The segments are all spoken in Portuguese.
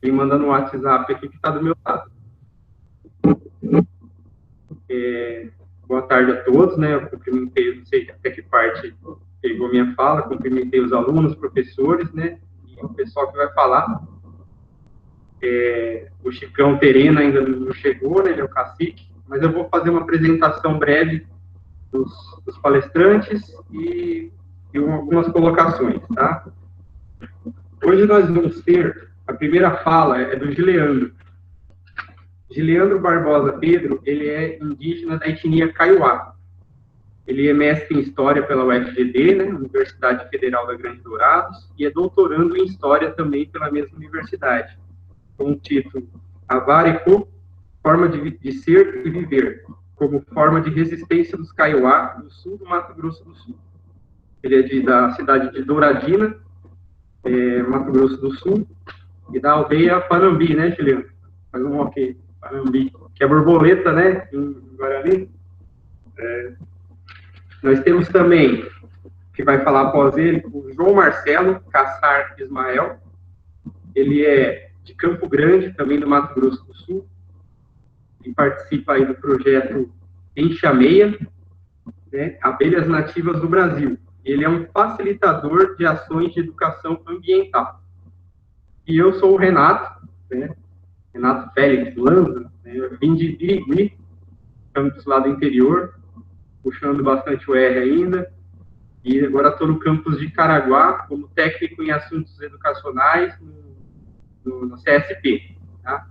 Quem manda no WhatsApp aqui que está do meu lado. Boa tarde a todos, né? Eu cumprimentei, não sei até que parte pegou minha fala, cumprimentei os alunos, professores, né? E o pessoal que vai falar. O Chicão Terena ainda não chegou, né? Ele é o cacique, mas eu vou fazer uma apresentação breve dos palestrantes e algumas colocações, tá? Hoje nós vamos ter, a primeira fala é do Gileandro. Gileandro Barbosa Pedro, ele é indígena da etnia Kaiowá. Ele é mestre em História pela UFGD, né, Universidade Federal da Grande Dourados, e é doutorando em História também pela mesma universidade, com o título Avareco, Forma de Ser e Viver, como forma de resistência dos Kaiowá no sul do Mato Grosso do Sul. Ele é da cidade de Douradina, Mato Grosso do Sul, e da aldeia Panambi, né, Juliano? Faz um ok, Panambi, que é borboleta, né, em Guarani. Nós temos também, que vai falar após ele, o João Marcelo Cassar Ismael. Ele é de Campo Grande, também do Mato Grosso do Sul, e participa aí do projeto Enxameia, né, Abelhas Nativas do Brasil. Ele é um facilitador de ações de educação ambiental. E eu sou o Renato, né, Renato Félix Lanza, né, eu vim de Birigui, campus lá do interior, puxando bastante o R ainda, e agora estou no campus de Caraguá, como técnico em assuntos educacionais no CSP. Tá?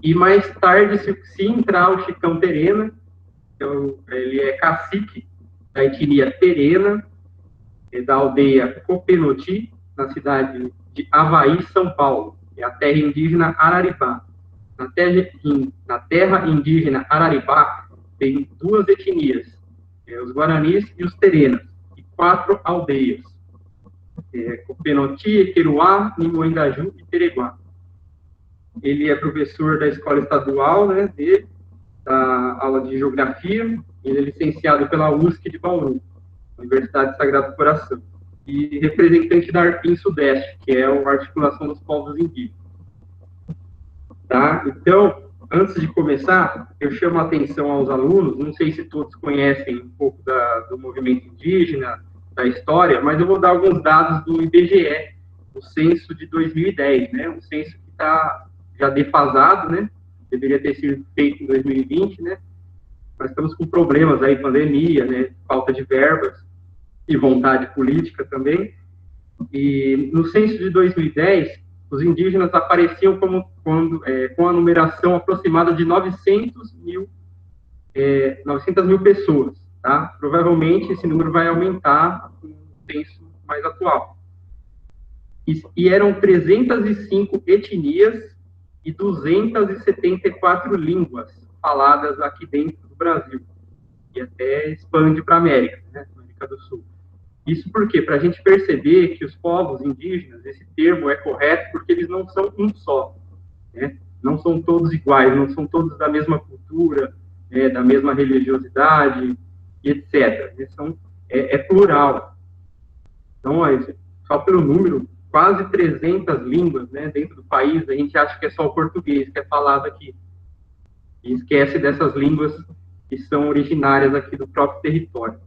E mais tarde, se entrar o Chicão Terena, então, ele é cacique da etnia Terena, da aldeia Copenoti, na cidade de Avaí, São Paulo, é a terra indígena Araribá. Na terra indígena Araribá, tem duas etnias, os Guaranis e os Terenas, e 4 aldeias, Copenoti, Equeruá, Nimoendaju e Tereguá. Ele é professor da escola estadual, né, da aula de geografia, ele é licenciado pela USC de Bauru, Universidade Sagrado Coração, e representante da Arpim Sudeste, que é a Articulação dos Povos Indígenas. Tá? Então, antes de começar, eu chamo a atenção aos alunos, não sei se todos conhecem um pouco do movimento indígena, da história, mas eu vou dar alguns dados do IBGE, o censo de 2010, né? Um censo que está já defasado, né? Deveria ter sido feito em 2020, né? Mas estamos com problemas aí, pandemia, né? Falta de verbas e vontade política também. E no censo de 2010, os indígenas apareciam com a numeração aproximada de 900 mil pessoas. Tá? Provavelmente esse número vai aumentar no censo mais atual. E eram 305 etnias e 274 línguas faladas aqui dentro do Brasil. E até expande para a América, né? América do Sul. Isso porque, para a gente perceber que os povos indígenas, esse termo é correto porque eles não são um só, né? Não são todos iguais, não são todos da mesma cultura, da mesma religiosidade, etc. É plural. Então, só pelo número, quase 300 línguas, né, dentro do país, a gente acha que é só o português que é falado aqui. E esquece dessas línguas que são originárias aqui do próprio território.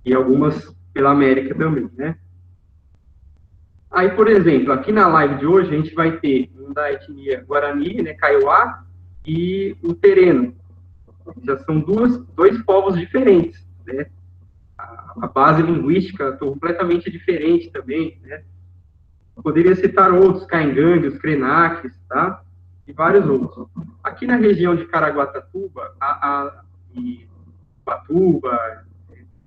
E algumas pela América também, né? Aí, por exemplo, aqui na live de hoje, a gente vai ter um da etnia Guarani, né, Kaiowá, e o Tereno. Já são dois povos diferentes, né? A base linguística é completamente diferente também, né? Poderia citar outros, Caingangue, os Krenaques, tá? E vários outros. Aqui na região de Caraguatatuba, e Batuba,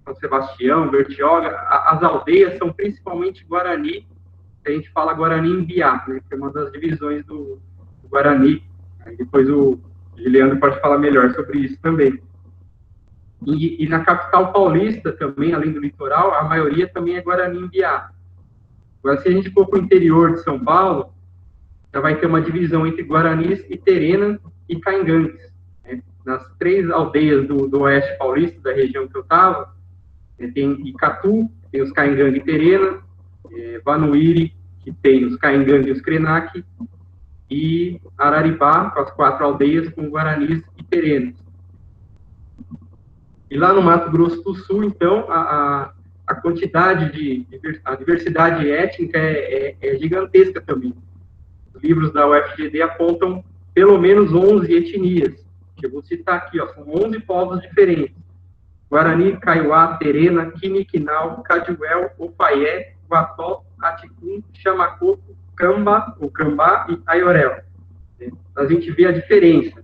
São Sebastião, Bertioga, as aldeias são principalmente Guarani, a gente fala Guarani-Mbiá, né, que é uma das divisões do Guarani. Aí depois o Juliano pode falar melhor sobre isso também. E na capital paulista também, além do litoral, a maioria também é Guarani-Mbiá. Agora, se a gente for para o interior de São Paulo, já vai ter uma divisão entre Guaranis e Terena e Caingangues. Né? Nas 3 aldeias do oeste paulista, da região que eu estava, tem Icatu, tem os Caingangue e Terena, Vanuíri, que tem os Caingangue e os Krenak, e Araribá, com as 4 aldeias, com guaranis e terenos. E lá no Mato Grosso do Sul, então, a quantidade a diversidade étnica é gigantesca também. Os livros da UFGD apontam pelo menos 11 etnias, que eu vou citar aqui, ó, são 11 povos diferentes. Guarani, Kaiowá, Terena, Quiniquinal, Cadiuel, Opaié, Guató, Aticum, Chamacoco, Camba, o Cambá e Aiorel. A gente vê a diferença.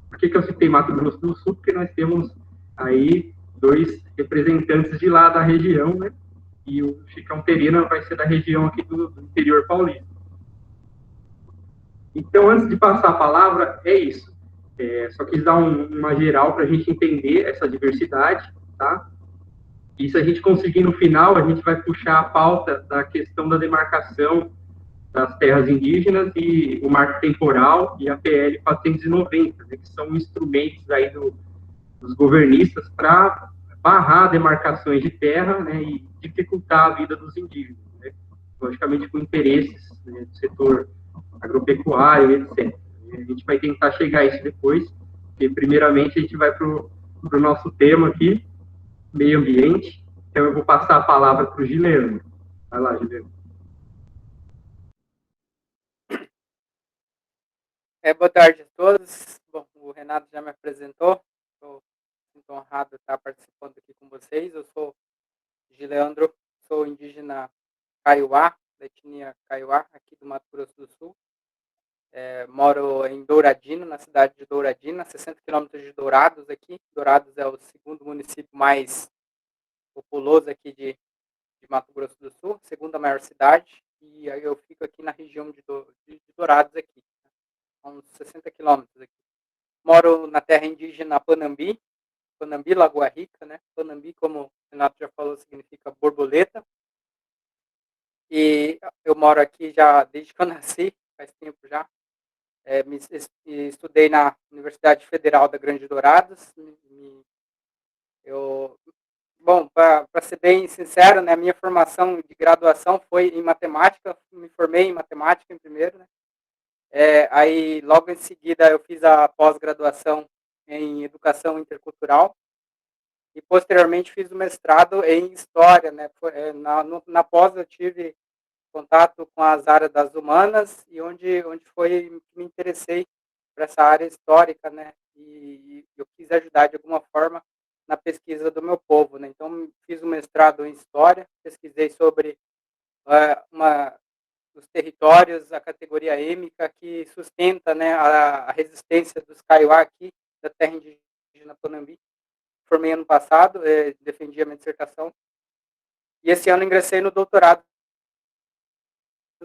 Por que eu citei Mato Grosso do Sul? Porque nós temos aí 2 representantes de lá da região, né? E o Chicão Terena vai ser da região aqui do interior paulista. Então, antes de passar a palavra, é isso. Só quis dar uma geral para a gente entender essa diversidade, tá? E se a gente conseguir no final, a gente vai puxar a pauta da questão da demarcação das terras indígenas e o marco temporal e a PL 490, né, que são instrumentos aí dos governistas para barrar demarcações de terra, né, e dificultar a vida dos indígenas, né, logicamente com interesses, né, do setor agropecuário, etc. E a gente vai tentar chegar a isso depois, porque primeiramente a gente vai para o nosso tema aqui, meio ambiente. Então eu vou passar a palavra para o Gileano. Vai lá, Gileano. Boa tarde a todos. Bom, o Renato já me apresentou. Estou muito honrado de estar participando aqui com vocês. Eu sou Gileandro, sou indígena Kaiowá, da etnia Kaiowá, aqui do Mato Grosso do Sul. Moro em Douradina, na cidade de Douradina, 60 quilômetros de Dourados aqui. Dourados é o segundo município mais populoso aqui de Mato Grosso do Sul, segunda maior cidade. E aí eu fico aqui na região de Dourados aqui, a uns 60 quilômetros aqui. Moro na terra indígena Panambi, Lagoa Rica, né? Panambi, como o Renato já falou, significa borboleta. E eu moro aqui já desde que eu nasci, faz tempo já. Estudei na Universidade Federal da Grande Dourados. Bom, para ser bem sincero, né, a minha formação de graduação foi em matemática, me formei em matemática em primeiro, né? Aí, logo em seguida, eu fiz a pós-graduação em Educação Intercultural e, posteriormente, fiz o mestrado em História, né? Na pós, eu tive contato com as áreas das humanas e onde foi que me interessei por essa área histórica, né? E eu quis ajudar, de alguma forma, na pesquisa do meu povo, né? Então, fiz o mestrado em História, pesquisei sobre dos territórios, a categoria êmica, que sustenta, né, a resistência dos Kaiowá aqui, da terra indígena Panambi. Formei ano passado, defendi a minha dissertação. E esse ano ingressei no doutorado,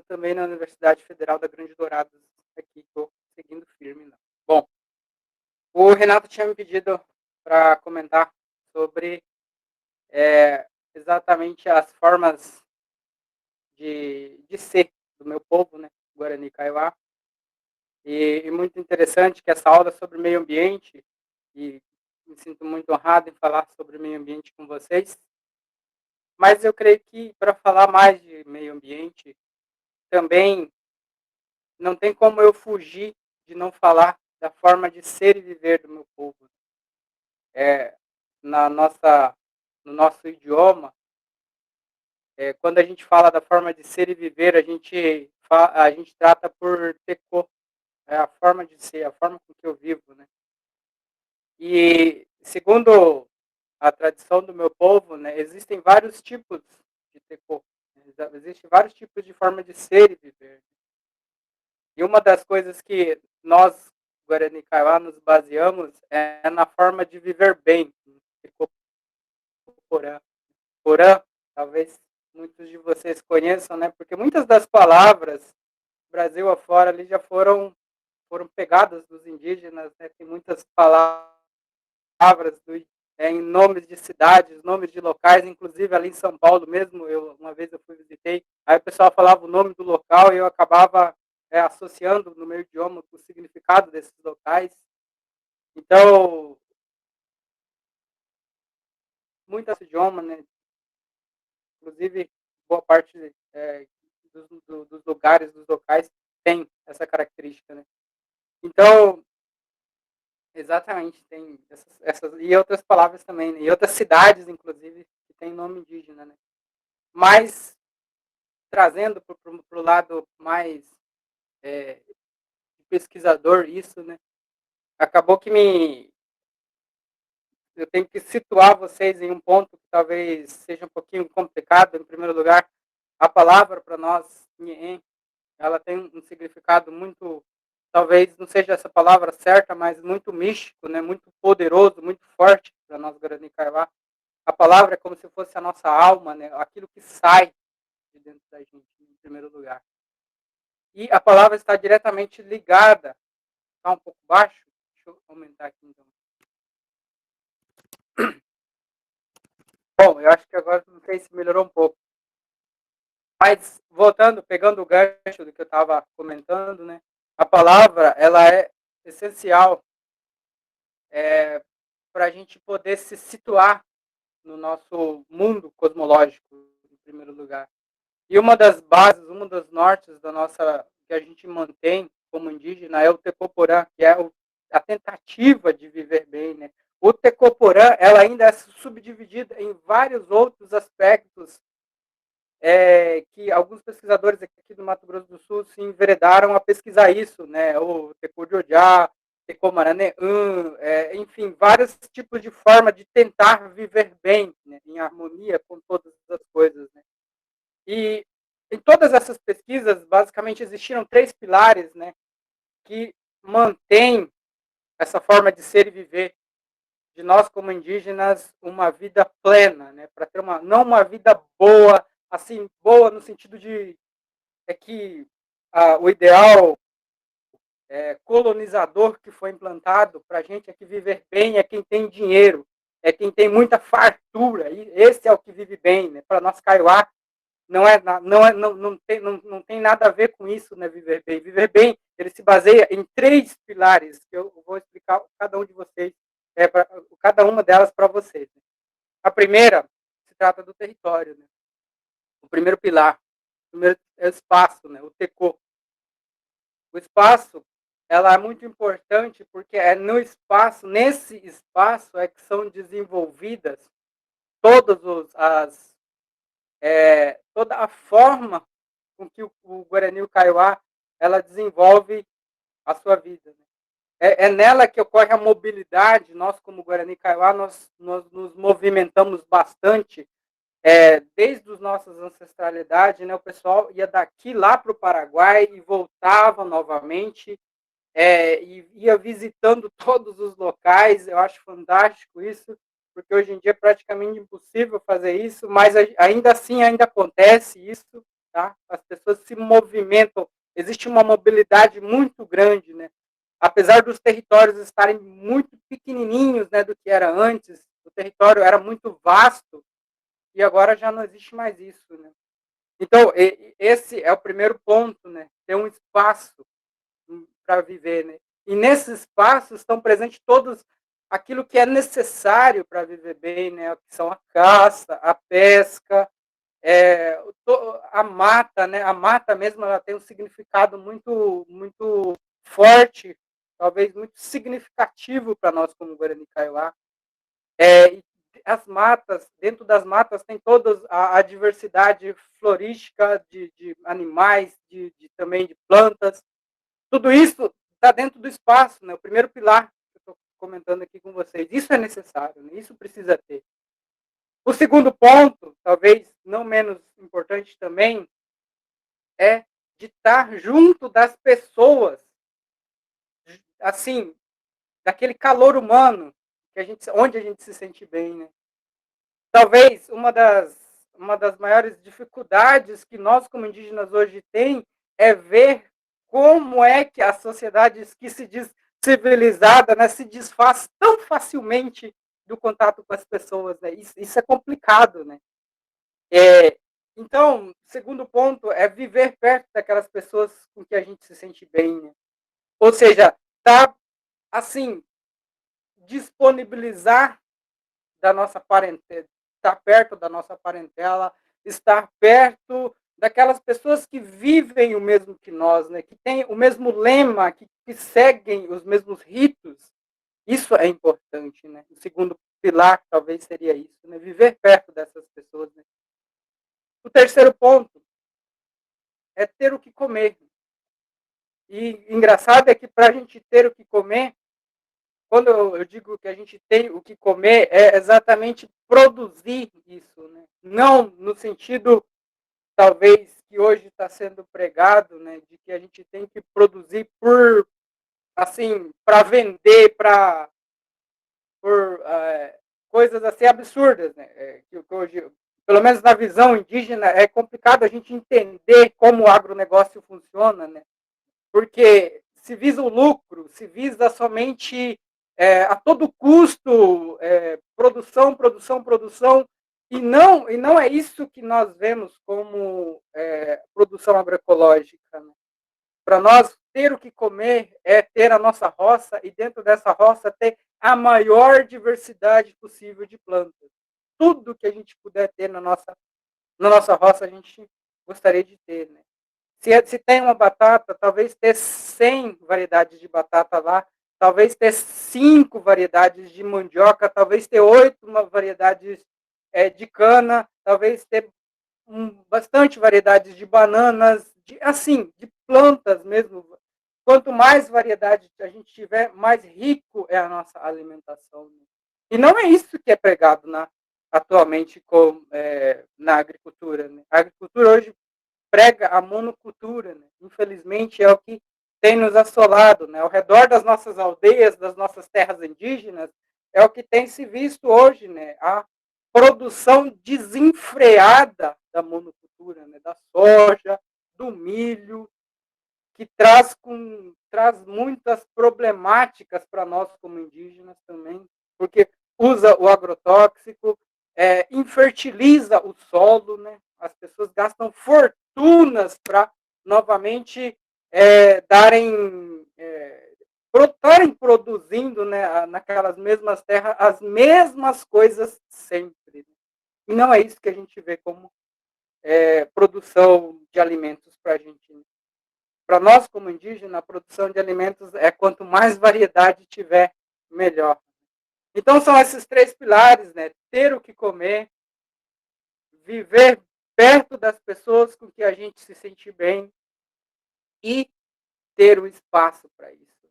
também na Universidade Federal da Grande Dourados, aqui, estou seguindo firme. Não. Bom, o Renato tinha me pedido para comentar sobre exatamente as formas de ser do meu povo, né, Guarani Kaiowá. E muito interessante que essa aula é sobre meio ambiente, e me sinto muito honrado em falar sobre meio ambiente com vocês. Mas eu creio que, para falar mais de meio ambiente, também não tem como eu fugir de não falar da forma de ser e viver do meu povo. No nosso idioma, quando a gente fala da forma de ser e viver, a gente trata por teco, a forma de ser, a forma com que eu vivo, né? E segundo a tradição do meu povo, né, existem vários tipos de teco, né? Existem vários tipos de forma de ser e viver. E uma das coisas que nós, Guarani Kaiowá, nos baseamos é na forma de viver bem. Teco Porã. Porã, talvez muitos de vocês conheçam, né? Porque muitas das palavras, Brasil afora, ali já foram pegadas dos indígenas, né? Tem muitas palavras em nomes de cidades, nomes de locais, inclusive ali em São Paulo mesmo, uma vez eu visitei, aí o pessoal falava o nome do local e eu acabava associando no meu idioma o significado desses locais. Então, muito esse idioma, né? Inclusive, boa parte dos lugares, dos locais, tem essa característica, né? Então, exatamente, tem e outras palavras também, né? E outras cidades, inclusive, que tem nome indígena, né? Mas, trazendo para o lado mais pesquisador isso, né? Acabou que eu tenho que situar vocês em um ponto que talvez seja um pouquinho complicado. Em primeiro lugar, a palavra para nós, Nhen, ela tem um significado muito, talvez não seja essa palavra certa, mas muito místico, né? Muito poderoso, muito forte para nós Guarani Kaiowá. A palavra é como se fosse a nossa alma, né? Aquilo que sai de dentro da gente, em primeiro lugar. E a palavra está diretamente ligada, está um pouco baixo, deixa eu aumentar aqui então. Bom, eu acho que agora não sei se melhorou um pouco. Mas, voltando, pegando o gancho do que eu estava comentando, né? A palavra, ela é essencial para a gente poder se situar no nosso mundo cosmológico, em primeiro lugar. E uma das bases, uma dos nortes da nossa, que a gente mantém como indígena é o Tecoporã, que é a tentativa de viver bem, né? O Tecoporã, ela ainda é subdividida em vários outros aspectos que alguns pesquisadores aqui do Mato Grosso do Sul se enveredaram a pesquisar isso, né? O Teco de Ojá, Teco Maraneã, enfim, vários tipos de forma de tentar viver bem, né? Em harmonia com todas as coisas, né? E em todas essas pesquisas, basicamente, existiram 3 pilares, né? Que mantêm essa forma de ser e viver de nós como indígenas uma vida plena, né? Para ter não uma vida boa, assim, boa no sentido de que o ideal colonizador que foi implantado para a gente é que viver bem é quem tem dinheiro, é quem tem muita fartura, e esse é o que vive bem, né? Para nós Kaiowá não tem nada a ver com isso, né? Viver bem. Viver bem, ele se baseia em 3 pilares que eu vou explicar cada um de vocês, cada uma delas para vocês. Né? A primeira se trata do território, né? O primeiro pilar, o primeiro é o espaço, né? O Teco. O espaço, ela é muito importante porque é no espaço, nesse espaço é que são desenvolvidas todas toda a forma com que o Guarani e o Kaiowá ela desenvolve a sua vida. Né? É nela que ocorre a mobilidade. Nós, como Guarani e Kaiowá, nós nos movimentamos bastante desde as nossas ancestralidades, né? O pessoal ia daqui lá para o Paraguai e voltava novamente, e ia visitando todos os locais. Eu acho fantástico isso, porque hoje em dia é praticamente impossível fazer isso, mas ainda assim ainda acontece isso, tá? As pessoas se movimentam, existe uma mobilidade muito grande, né? Apesar dos territórios estarem muito pequenininhos, né, do que era antes, o território era muito vasto, e agora já não existe mais isso, né? Então, esse é o primeiro ponto, né? Ter um espaço para viver, né? E nesses espaços estão presentes todos aquilo que é necessário para viver bem, né? Que são a caça, a pesca, a mata, né? A mata mesmo, ela tem um significado muito, muito forte, talvez muito significativo para nós como Guarani Kaiowá. As matas, dentro das matas tem toda a diversidade florística de animais, também de plantas. Tudo isso está dentro do espaço, né? O primeiro pilar que eu estou comentando aqui com vocês. Isso é necessário, né? Isso precisa ter. O segundo ponto, talvez não menos importante também, é de estar junto das pessoas, assim, daquele calor humano, onde a gente se sente bem, né? Talvez uma das maiores dificuldades que nós, como indígenas, hoje tem é ver como é que a sociedade que se diz civilizada, né, se desfaz tão facilmente do contato com as pessoas. Né? Isso é complicado. Né? Então, segundo ponto é viver perto daquelas pessoas com que a gente se sente bem. Né? Ou seja, tá assim, disponibilizar da nossa parentela, estar perto da nossa parentela, estar perto daquelas pessoas que vivem o mesmo que nós, né? Que têm o mesmo lema, que seguem os mesmos ritos. Isso é importante, né? O segundo pilar talvez seria isso, né? Viver perto dessas pessoas. Né? O terceiro ponto é ter o que comer. E engraçado é que para a gente ter o que comer, quando eu digo que a gente tem o que comer, é exatamente produzir isso, né? Não no sentido, talvez, que hoje está sendo pregado, né? De que a gente tem que produzir por, assim, para vender, por coisas assim absurdas, né? Que hoje, pelo menos na visão indígena, é complicado a gente entender como o agronegócio funciona, né? Porque se visa o lucro, se visa somente a todo custo produção, produção, produção, e não é isso que nós vemos como produção agroecológica. Né? Para nós, ter o que comer é ter a nossa roça e dentro dessa roça ter a maior diversidade possível de plantas. Tudo que a gente puder ter na nossa roça, a gente gostaria de ter. Né? Se tem uma batata, talvez ter 100 variedades de batata lá, talvez ter 5 variedades de mandioca, talvez ter 8 variedades de cana, talvez ter bastante variedades de bananas, de plantas mesmo. Quanto mais variedade a gente tiver, mais rico é a nossa alimentação. Né? E não é isso que é pregado atualmente na agricultura. Né? A agricultura hoje prega a monocultura. Né? Infelizmente, é o que tem nos assolado. Né? Ao redor das nossas aldeias, das nossas terras indígenas, é o que tem se visto hoje. Né? A produção desenfreada da monocultura, né? Da soja, do milho, que traz muitas problemáticas para nós como indígenas também, porque usa o agrotóxico, infertiliza o solo, né? As pessoas gastam fortunas para novamente estarem produzindo, né, naquelas mesmas terras as mesmas coisas sempre. Né? E não é isso que a gente vê como produção de alimentos para a gente. Né? Para nós, como indígena, a produção de alimentos quanto mais variedade tiver, melhor. Então, são esses 3 pilares, né? Ter o que comer, viver perto das pessoas com que a gente se sente bem e ter o espaço para isso.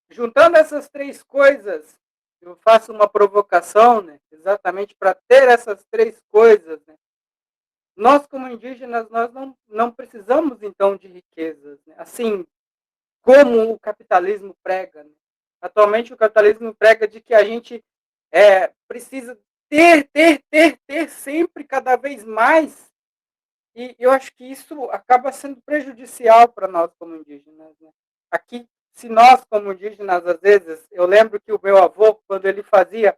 Juntando essas 3 coisas, eu faço uma provocação, né? Exatamente para ter essas 3 coisas, né? Nós, como indígenas, nós não precisamos, então, de riquezas. Né? Assim, como o capitalismo prega. Né? Atualmente, o capitalismo prega de que a gente precisa ter sempre cada vez mais. E eu acho que isso acaba sendo prejudicial para nós como indígenas. Né? Aqui, se nós como indígenas, às vezes, eu lembro que o meu avô, quando ele fazia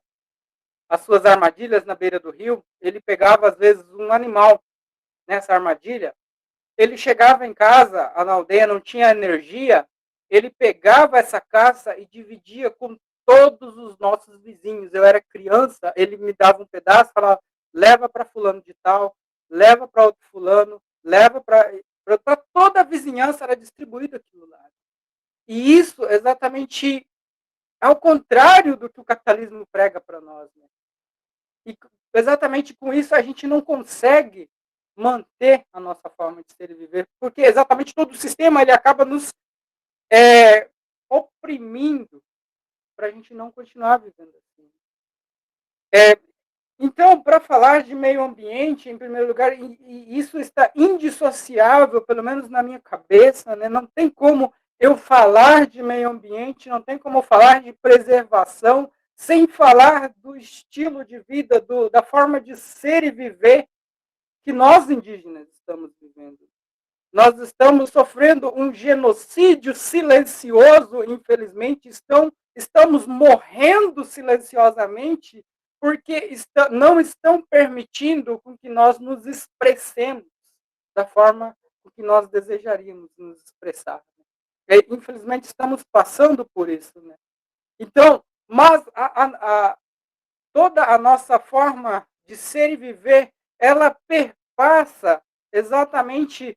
as suas armadilhas na beira do rio, ele pegava, às vezes, um animal nessa armadilha, ele chegava em casa, na aldeia não tinha energia, ele pegava essa caça e dividia com todos os nossos vizinhos. Eu era criança, ele me dava um pedaço, falava, leva para fulano de tal, leva para outro fulano, leva para toda a vizinhança, era distribuído aquilo lá. E isso exatamente ao contrário do que o capitalismo prega para nós. Né? E exatamente com isso a gente não consegue manter a nossa forma de ser e viver, porque exatamente todo o sistema ele acaba nos oprimindo para a gente não continuar vivendo assim. Então, para falar de meio ambiente, em primeiro lugar, e isso está indissociável, pelo menos na minha cabeça, né? Não tem como eu falar de meio ambiente, não tem como falar de preservação, sem falar do estilo de vida, da forma de ser e viver que nós indígenas estamos vivendo. Nós estamos sofrendo um genocídio silencioso, infelizmente, estamos morrendo silenciosamente porque não estão permitindo com que nós nos expressemos da forma que nós desejaríamos nos expressar. Infelizmente, estamos passando por isso. Né? Então, mas toda a nossa forma de ser e viver, ela perpassa exatamente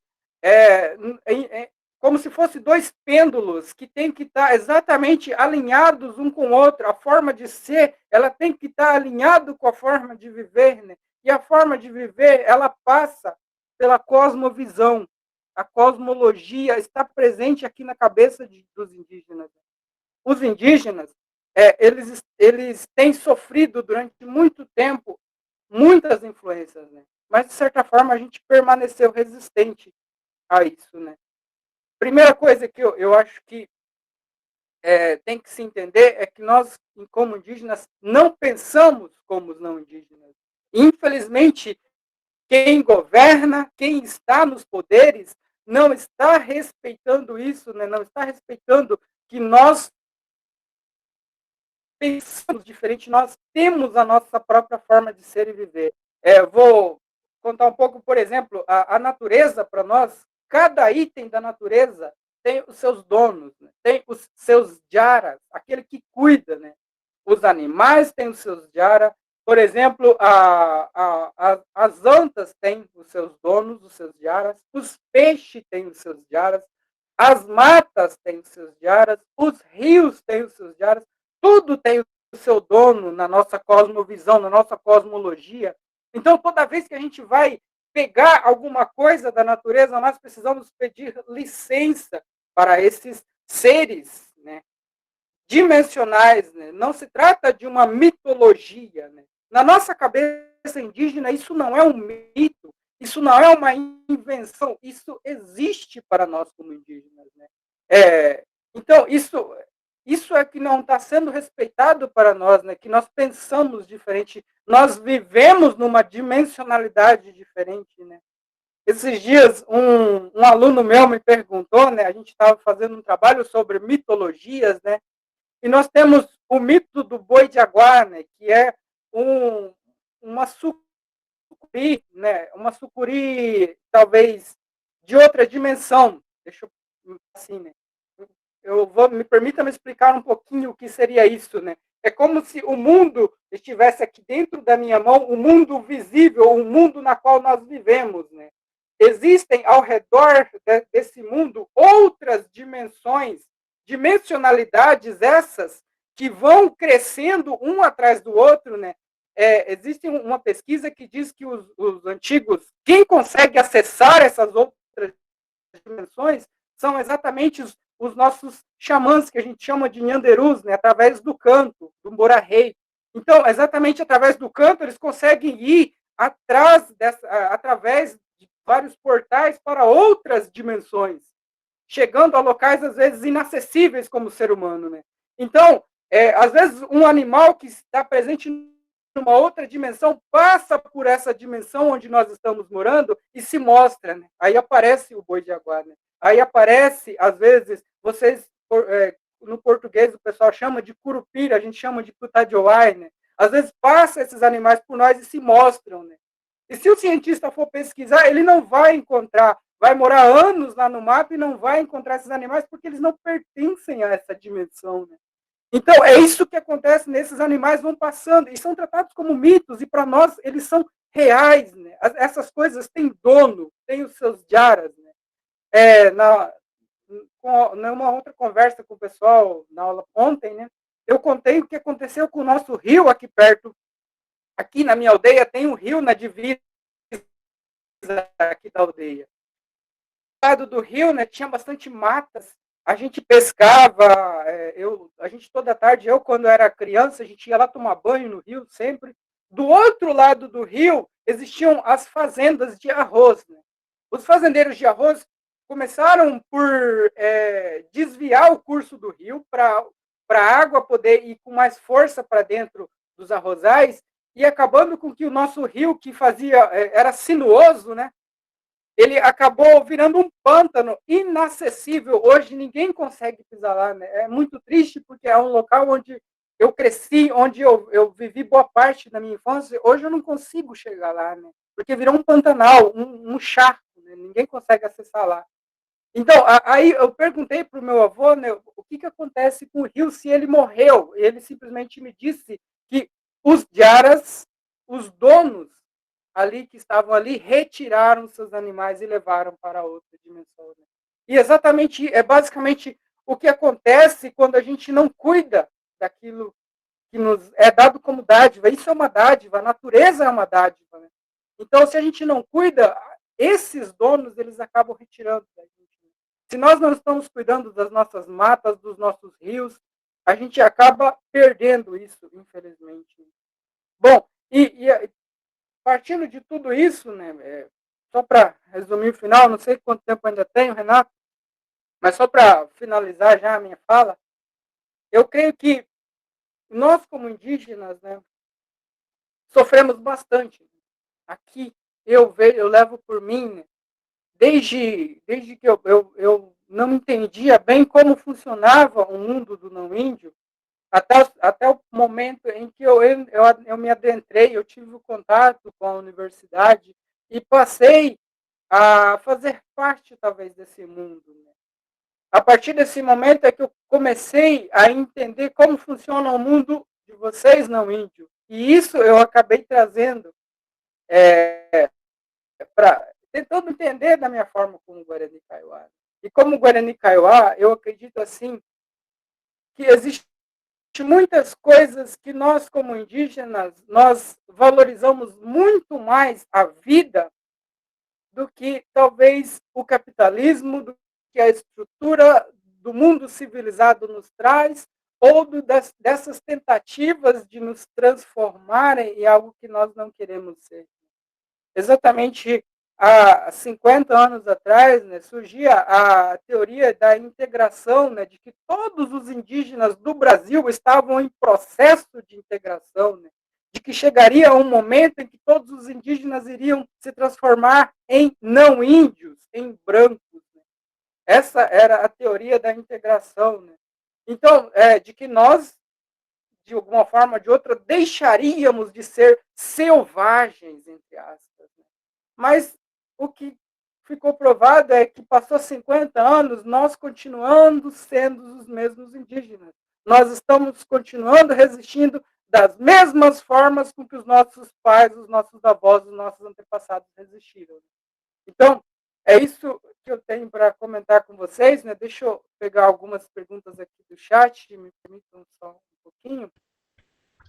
como se fossem dois pêndulos que têm que estar exatamente alinhados um com o outro. A forma de ser, ela tem que estar alinhado com a forma de viver, né? E a forma de viver, ela passa pela cosmovisão. A cosmologia está presente aqui na cabeça dos indígenas. Os indígenas, eles têm sofrido durante muito tempo muitas influências, né? Mas, de certa forma, a gente permaneceu resistente a isso, né? Primeira coisa que eu acho que tem que se entender é que nós, como indígenas, não pensamos como os não indígenas. Infelizmente, quem governa, quem está nos poderes, não está respeitando isso, né? Não está respeitando que nós pensamos diferente, nós temos a nossa própria forma de ser e viver. Vou contar um pouco, por exemplo, a natureza para nós, cada item da natureza tem os seus donos, né? Tem os seus jaras, aquele que cuida, né? Os animais têm os seus jaras, por exemplo, as antas têm os seus donos, os seus jaras, os peixes têm os seus jaras, as matas têm os seus jaras, os rios têm os seus jaras, tudo tem o seu dono na nossa cosmovisão, na nossa cosmologia. Então, toda vez que a gente vai pegar alguma coisa da natureza, nós precisamos pedir licença para esses seres, né, dimensionais. Né? Não se trata de uma mitologia. Né? Na nossa cabeça indígena, isso não é um mito, isso não é uma invenção, isso existe para nós como indígenas. Né? Então, isso é que não está sendo respeitado para nós, né? Que nós pensamos diferente, nós vivemos numa dimensionalidade diferente, né? Esses dias, um aluno meu me perguntou, né? A gente estava fazendo um trabalho sobre mitologias, né? E nós temos o mito do boi de Aguar, né? Que é uma sucuri, né? Uma sucuri, talvez, de outra dimensão. Deixa eu assim, né? Me permita me explicar um pouquinho o que seria isso, né? É como se o mundo estivesse aqui dentro da minha mão, o mundo visível, o mundo na qual nós vivemos, né? Existem ao redor desse mundo outras dimensões, dimensionalidades essas que vão crescendo um atrás do outro, né? Existe uma pesquisa que diz que os antigos, quem consegue acessar essas outras dimensões são exatamente os nossos xamãs, que a gente chama de nhanderus, né, através do canto, do morarrei. Então, exatamente através do canto, eles conseguem ir através de vários portais para outras dimensões, chegando a locais, às vezes, inacessíveis como o ser humano. Né? Então, às vezes, um animal que está presente numa outra dimensão passa por essa dimensão onde nós estamos morando e se mostra. Né? Aí aparece o boi de Aguar. Né? Aí aparece, às vezes, no português o pessoal chama de curupira, a gente chama de putadioai, né? Às vezes passa esses animais por nós e se mostram, né? E se o cientista for pesquisar, ele não vai encontrar, vai morar anos lá no mapa e não vai encontrar esses animais porque eles não pertencem a essa dimensão, né? Então, é isso que acontece, nesses animais vão passando e são tratados como mitos e para nós eles são reais, né? Essas coisas têm dono, têm os seus jaras, né? Numa outra conversa com o pessoal na aula ontem, né, eu contei o que aconteceu com o nosso rio aqui perto. Aqui na minha aldeia tem um rio na divisa aqui da aldeia. Do lado do rio, né, tinha bastante matas. A gente pescava, a gente toda tarde, quando era criança, a gente ia lá tomar banho no rio sempre. Do outro lado do rio existiam as fazendas de arroz. Né? Os fazendeiros de arroz começaram por desviar o curso do rio para a água poder ir com mais força para dentro dos arrozais e acabando com que o nosso rio, que era sinuoso, né? Ele acabou virando um pântano inacessível. Hoje ninguém consegue pisar lá. Né? É muito triste porque é um local onde eu cresci, onde eu vivi boa parte da minha infância. Hoje eu não consigo chegar lá, né? Porque virou um pantanal, um charco. Né? Ninguém consegue acessar lá. Então, aí eu perguntei para o meu avô, né, o que acontece com o rio se ele morreu. Ele simplesmente me disse que os jaras, os donos, ali que estavam ali retiraram seus animais e levaram para outra dimensão. Né? E exatamente, basicamente o que acontece quando a gente não cuida daquilo que nos é dado como dádiva. Isso é uma dádiva, a natureza é uma dádiva. Né? Então, se a gente não cuida, esses donos, eles acabam retirando da gente. Se nós não estamos cuidando das nossas matas, dos nossos rios, a gente acaba perdendo isso, infelizmente. Bom, partindo de tudo isso, né, só para resumir o final, não sei quanto tempo ainda tenho, Renato, mas só para finalizar já a minha fala, eu creio que nós, como indígenas, né, sofremos bastante. Aqui, eu levo por mim, né, desde que eu não entendia bem como funcionava o mundo do não-índio, até o momento em que eu me adentrei, eu tive o contato com a universidade e passei a fazer parte, talvez, desse mundo. Né? A partir desse momento é que eu comecei a entender como funciona o mundo de vocês, não índio. E isso eu acabei trazendo tentando entender da minha forma como Guarani Kaiowá. E como Guarani Kaiowá, eu acredito assim que existe muitas coisas que nós, como indígenas, nós valorizamos muito mais a vida do que talvez o capitalismo, do que a estrutura do mundo civilizado nos traz, ou dessas tentativas de nos transformarem em algo que nós não queremos ser. Exatamente há 50 anos atrás, né, surgia a teoria da integração, né, de que todos os indígenas do Brasil estavam em processo de integração, né, de que chegaria um momento em que todos os indígenas iriam se transformar em não índios, em brancos. Né. Essa era a teoria da integração. Né. Então, de que nós, de alguma forma ou de outra, deixaríamos de ser selvagens, entre aspas. Né. Mas o que ficou provado é que passou 50 anos, nós continuando sendo os mesmos indígenas. Nós estamos continuando resistindo das mesmas formas com que os nossos pais, os nossos avós, os nossos antepassados resistiram. Então, é isso que eu tenho para comentar com vocês. Né? Deixa eu pegar algumas perguntas aqui do chat, me permitam só um pouquinho.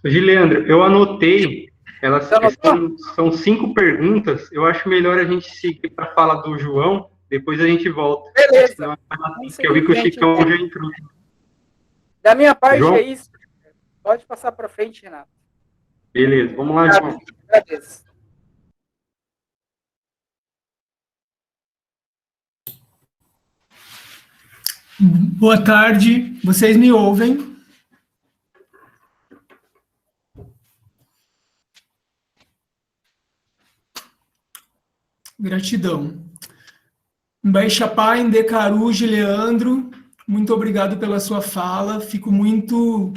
Gileandro, eu anotei, elas são 5 perguntas, eu acho melhor a gente seguir para a fala do João, depois a gente volta. Beleza. Senão, porque eu vi que o Chicão já entrou. Da minha parte João? É isso. Pode passar para frente, Renato. Beleza, vamos lá, João. Agradeço. Boa tarde, vocês me ouvem? Gratidão. Mbaixapá, Indecaru, Gileandro, muito obrigado pela sua fala. Fico muito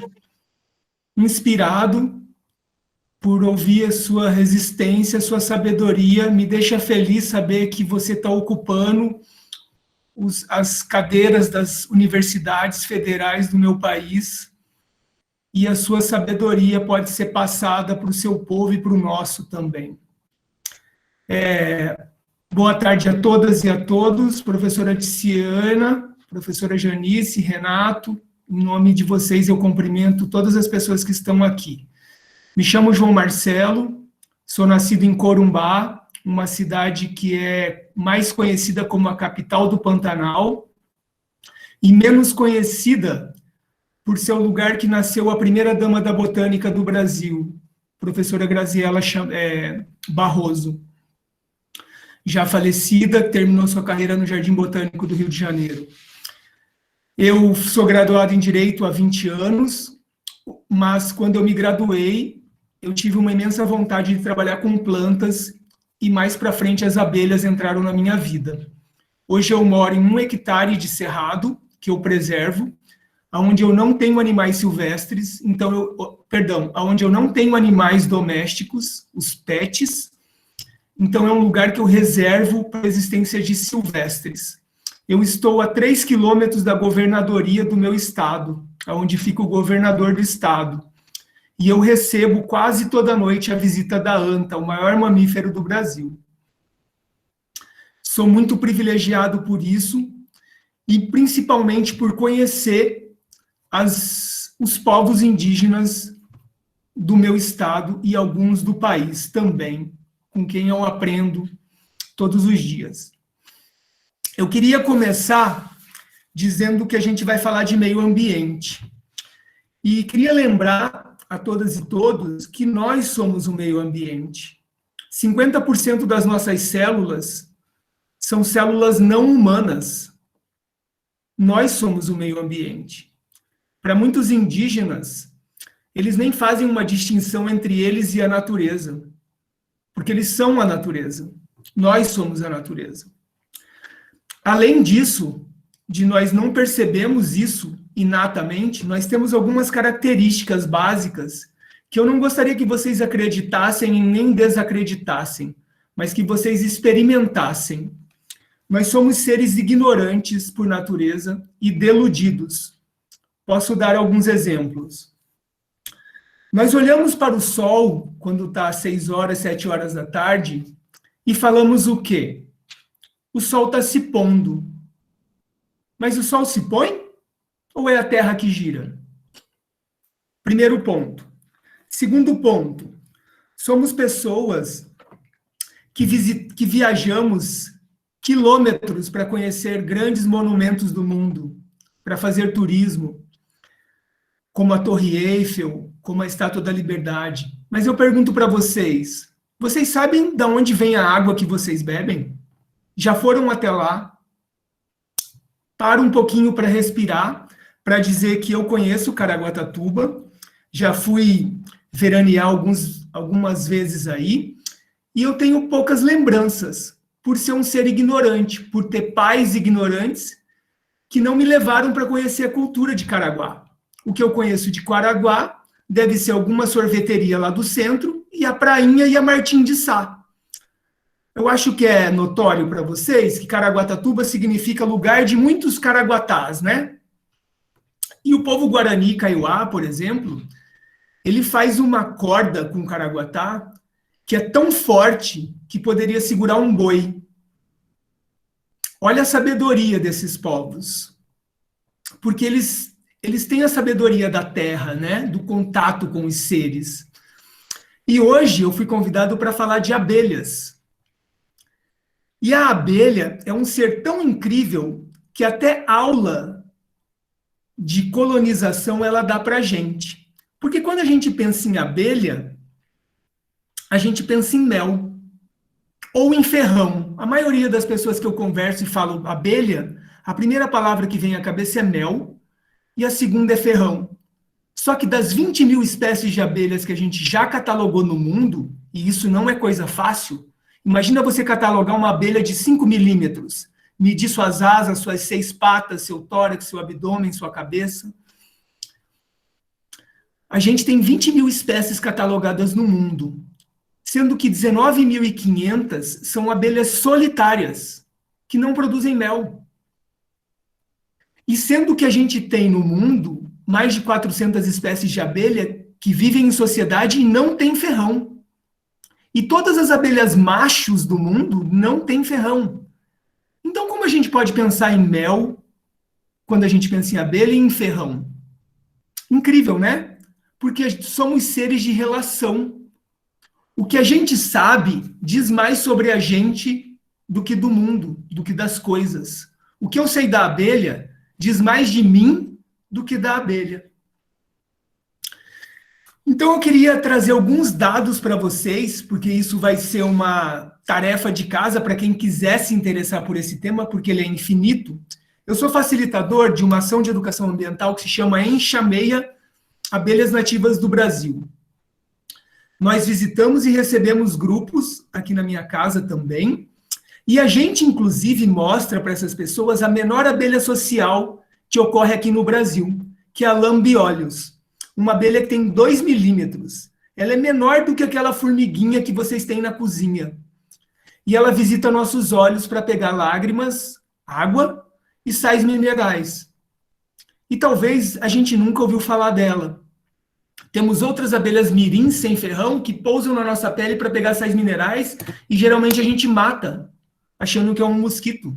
inspirado por ouvir a sua resistência, a sua sabedoria. Me deixa feliz saber que você está ocupando as cadeiras das universidades federais do meu país e a sua sabedoria pode ser passada para o seu povo e para o nosso também. Boa tarde a todas e a todos, professora Tiziana, professora Janice, Renato, em nome de vocês eu cumprimento todas as pessoas que estão aqui. Me chamo João Marcelo, sou nascido em Corumbá, uma cidade que é mais conhecida como a capital do Pantanal, e menos conhecida por ser o lugar que nasceu a primeira dama da botânica do Brasil, professora Graziela Barroso. Já falecida, terminou sua carreira no Jardim Botânico do Rio de Janeiro. Eu sou graduado em Direito há 20 anos, mas quando eu me graduei, eu tive uma imensa vontade de trabalhar com plantas e mais para frente as abelhas entraram na minha vida. Hoje eu moro em 1 hectare de cerrado, que eu preservo, onde eu não tenho animais silvestres, onde eu não tenho animais domésticos, os pets. Então, é um lugar que eu reservo para a existência de silvestres. Eu estou a 3 quilômetros da governadoria do meu estado, onde fica o governador do estado. e eu recebo quase toda noite a visita da anta, o maior mamífero do Brasil. Sou muito privilegiado por isso, e principalmente por conhecer os povos indígenas do meu estado e alguns do país também, com quem eu aprendo todos os dias. Eu queria começar dizendo que a gente vai falar de meio ambiente. E queria lembrar a todas e todos que nós somos o meio ambiente. 50% das nossas células são células não humanas. Nós somos o meio ambiente. Para muitos indígenas, eles nem fazem uma distinção entre eles e a natureza, porque eles são a natureza. Nós somos a natureza. Além disso, de nós não percebemos isso inatamente, nós temos algumas características básicas que eu não gostaria que vocês acreditassem e nem desacreditassem, mas que vocês experimentassem. Nós somos seres ignorantes por natureza e deludidos. Posso dar alguns exemplos. Nós olhamos para o sol quando está às 6 horas, 7 horas da tarde e falamos o quê? O sol está se pondo. Mas o sol se põe? Ou é a Terra que gira? Primeiro ponto. Segundo ponto. Somos pessoas que viajamos quilômetros para conhecer grandes monumentos do mundo, para fazer turismo, como a Torre Eiffel, como a Estátua da Liberdade. Mas eu pergunto para vocês, vocês sabem de onde vem a água que vocês bebem? Já foram até lá? Para um pouquinho para respirar, para dizer que eu conheço Caraguatatuba, já fui veranear algumas vezes aí, e eu tenho poucas lembranças, por ser um ser ignorante, por ter pais ignorantes que não me levaram para conhecer a cultura de Caraguá. O que eu conheço de Caraguá deve ser alguma sorveteria lá do centro e a prainha e a Martim de Sá. Eu acho que é notório para vocês que Caraguatatuba significa lugar de muitos caraguatás, né? E o povo Guarani Kaiowá, por exemplo, ele faz uma corda com caraguatá que é tão forte que poderia segurar um boi. Olha a sabedoria desses povos. Porque eles têm a sabedoria da terra, né? Do contato com os seres. E hoje eu fui convidado para falar de abelhas. E a abelha é um ser tão incrível que até aula de colonização ela dá para a gente. Porque quando a gente pensa em abelha, a gente pensa em mel ou em ferrão. A maioria das pessoas que eu converso e falo abelha, a primeira palavra que vem à cabeça é mel e a segunda é ferrão. Só que das 20 mil espécies de abelhas que a gente já catalogou no mundo, e isso não é coisa fácil, imagina você catalogar uma abelha de 5 milímetros, medir suas asas, suas 6 patas, seu tórax, seu abdômen, sua cabeça. A gente tem 20 mil espécies catalogadas no mundo, sendo que 19.500 são abelhas solitárias, que não produzem mel. E sendo que a gente tem no mundo mais de 400 espécies de abelha que vivem em sociedade e não têm ferrão. E todas as abelhas machos do mundo não têm ferrão. Então, como a gente pode pensar em mel quando a gente pensa em abelha e em ferrão? Incrível, né? Porque somos seres de relação. O que a gente sabe diz mais sobre a gente do que do mundo, do que das coisas. O que eu sei da abelha diz mais de mim do que da abelha. Então eu queria trazer alguns dados para vocês, porque isso vai ser uma tarefa de casa para quem quiser se interessar por esse tema, porque ele é infinito. Eu sou facilitador de uma ação de educação ambiental que se chama Enxameia Abelhas Nativas do Brasil. Nós visitamos e recebemos grupos aqui na minha casa também, e a gente, inclusive, mostra para essas pessoas a menor abelha social que ocorre aqui no Brasil, que é a lambiolhos. Uma abelha que tem 2 milímetros. Ela é menor do que aquela formiguinha que vocês têm na cozinha. E ela visita nossos olhos para pegar lágrimas, água e sais minerais. E talvez a gente nunca ouviu falar dela. Temos outras abelhas mirim sem ferrão que pousam na nossa pele para pegar sais minerais e geralmente a gente mata, achando que é um mosquito.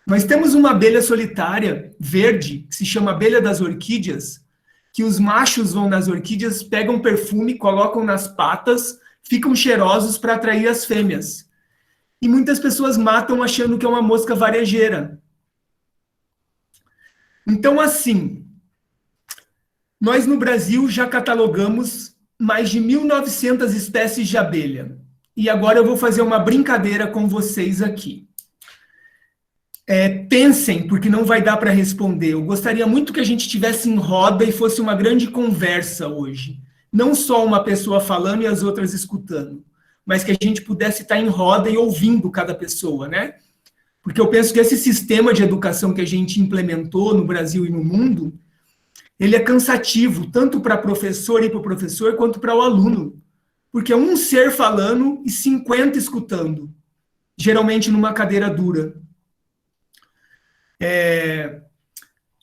Nós temos uma abelha solitária, verde, que se chama abelha das orquídeas, que os machos vão nas orquídeas, pegam perfume, colocam nas patas, ficam cheirosos para atrair as fêmeas. E muitas pessoas matam achando que é uma mosca varejeira. Então, assim, nós no Brasil já catalogamos mais de 1.900 espécies de abelha. E agora eu vou fazer uma brincadeira com vocês aqui. Pensem, porque não vai dar para responder. Eu gostaria muito que a gente estivesse em roda e fosse uma grande conversa hoje. Não só uma pessoa falando e as outras escutando, mas que a gente pudesse estar em roda e ouvindo cada pessoa, né? Porque eu penso que esse sistema de educação que a gente implementou no Brasil e no mundo, ele é cansativo, tanto para a professora e para o professor, quanto para o aluno. Porque é um ser falando e 50 escutando, geralmente numa cadeira dura.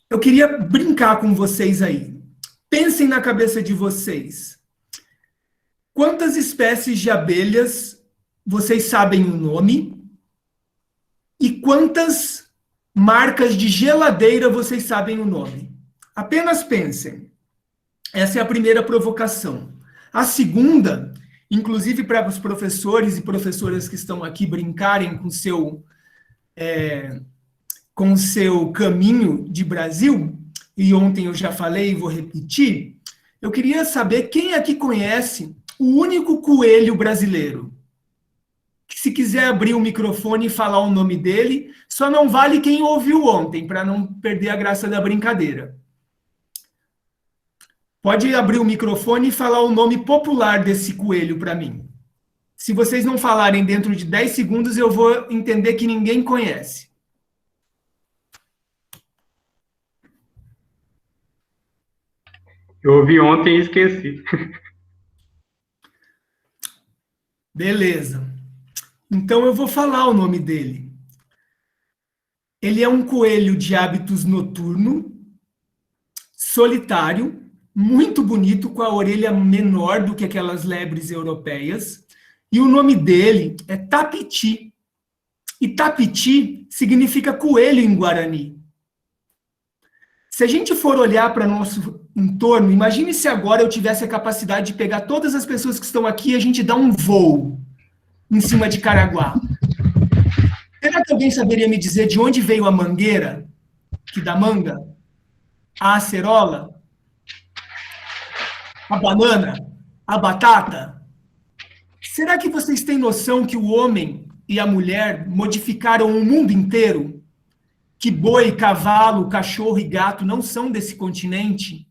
Eu queria brincar com vocês aí. Pensem na cabeça de vocês. Quantas espécies de abelhas vocês sabem o nome? E quantas marcas de geladeira vocês sabem o nome? Apenas pensem. Essa é a primeira provocação. A segunda, inclusive para os professores e professoras que estão aqui brincarem com o seu caminho de Brasil, e ontem eu já falei e vou repetir, eu queria saber quem aqui conhece o único coelho brasileiro. Que se quiser abrir o microfone e falar o nome dele, só não vale quem ouviu ontem, para não perder a graça da brincadeira. Pode abrir o microfone e falar o nome popular desse coelho para mim. Se vocês não falarem dentro de 10 segundos, eu vou entender que ninguém conhece. Eu ouvi ontem e esqueci. Beleza. Então eu vou falar o nome dele. Ele é um coelho de hábitos noturno, solitário, muito bonito, com a orelha menor do que aquelas lebres europeias. E o nome dele é Tapiti. E Tapiti significa coelho em Guarani. Se a gente for olhar para nosso entorno, imagine se agora eu tivesse a capacidade de pegar todas as pessoas que estão aqui e a gente dar um voo em cima de Caraguá. Será que alguém saberia me dizer de onde veio a mangueira, que dá manga, a acerola, a banana, a batata? Será que vocês têm noção que o homem e a mulher modificaram o mundo inteiro? Que boi, cavalo, cachorro e gato não são desse continente?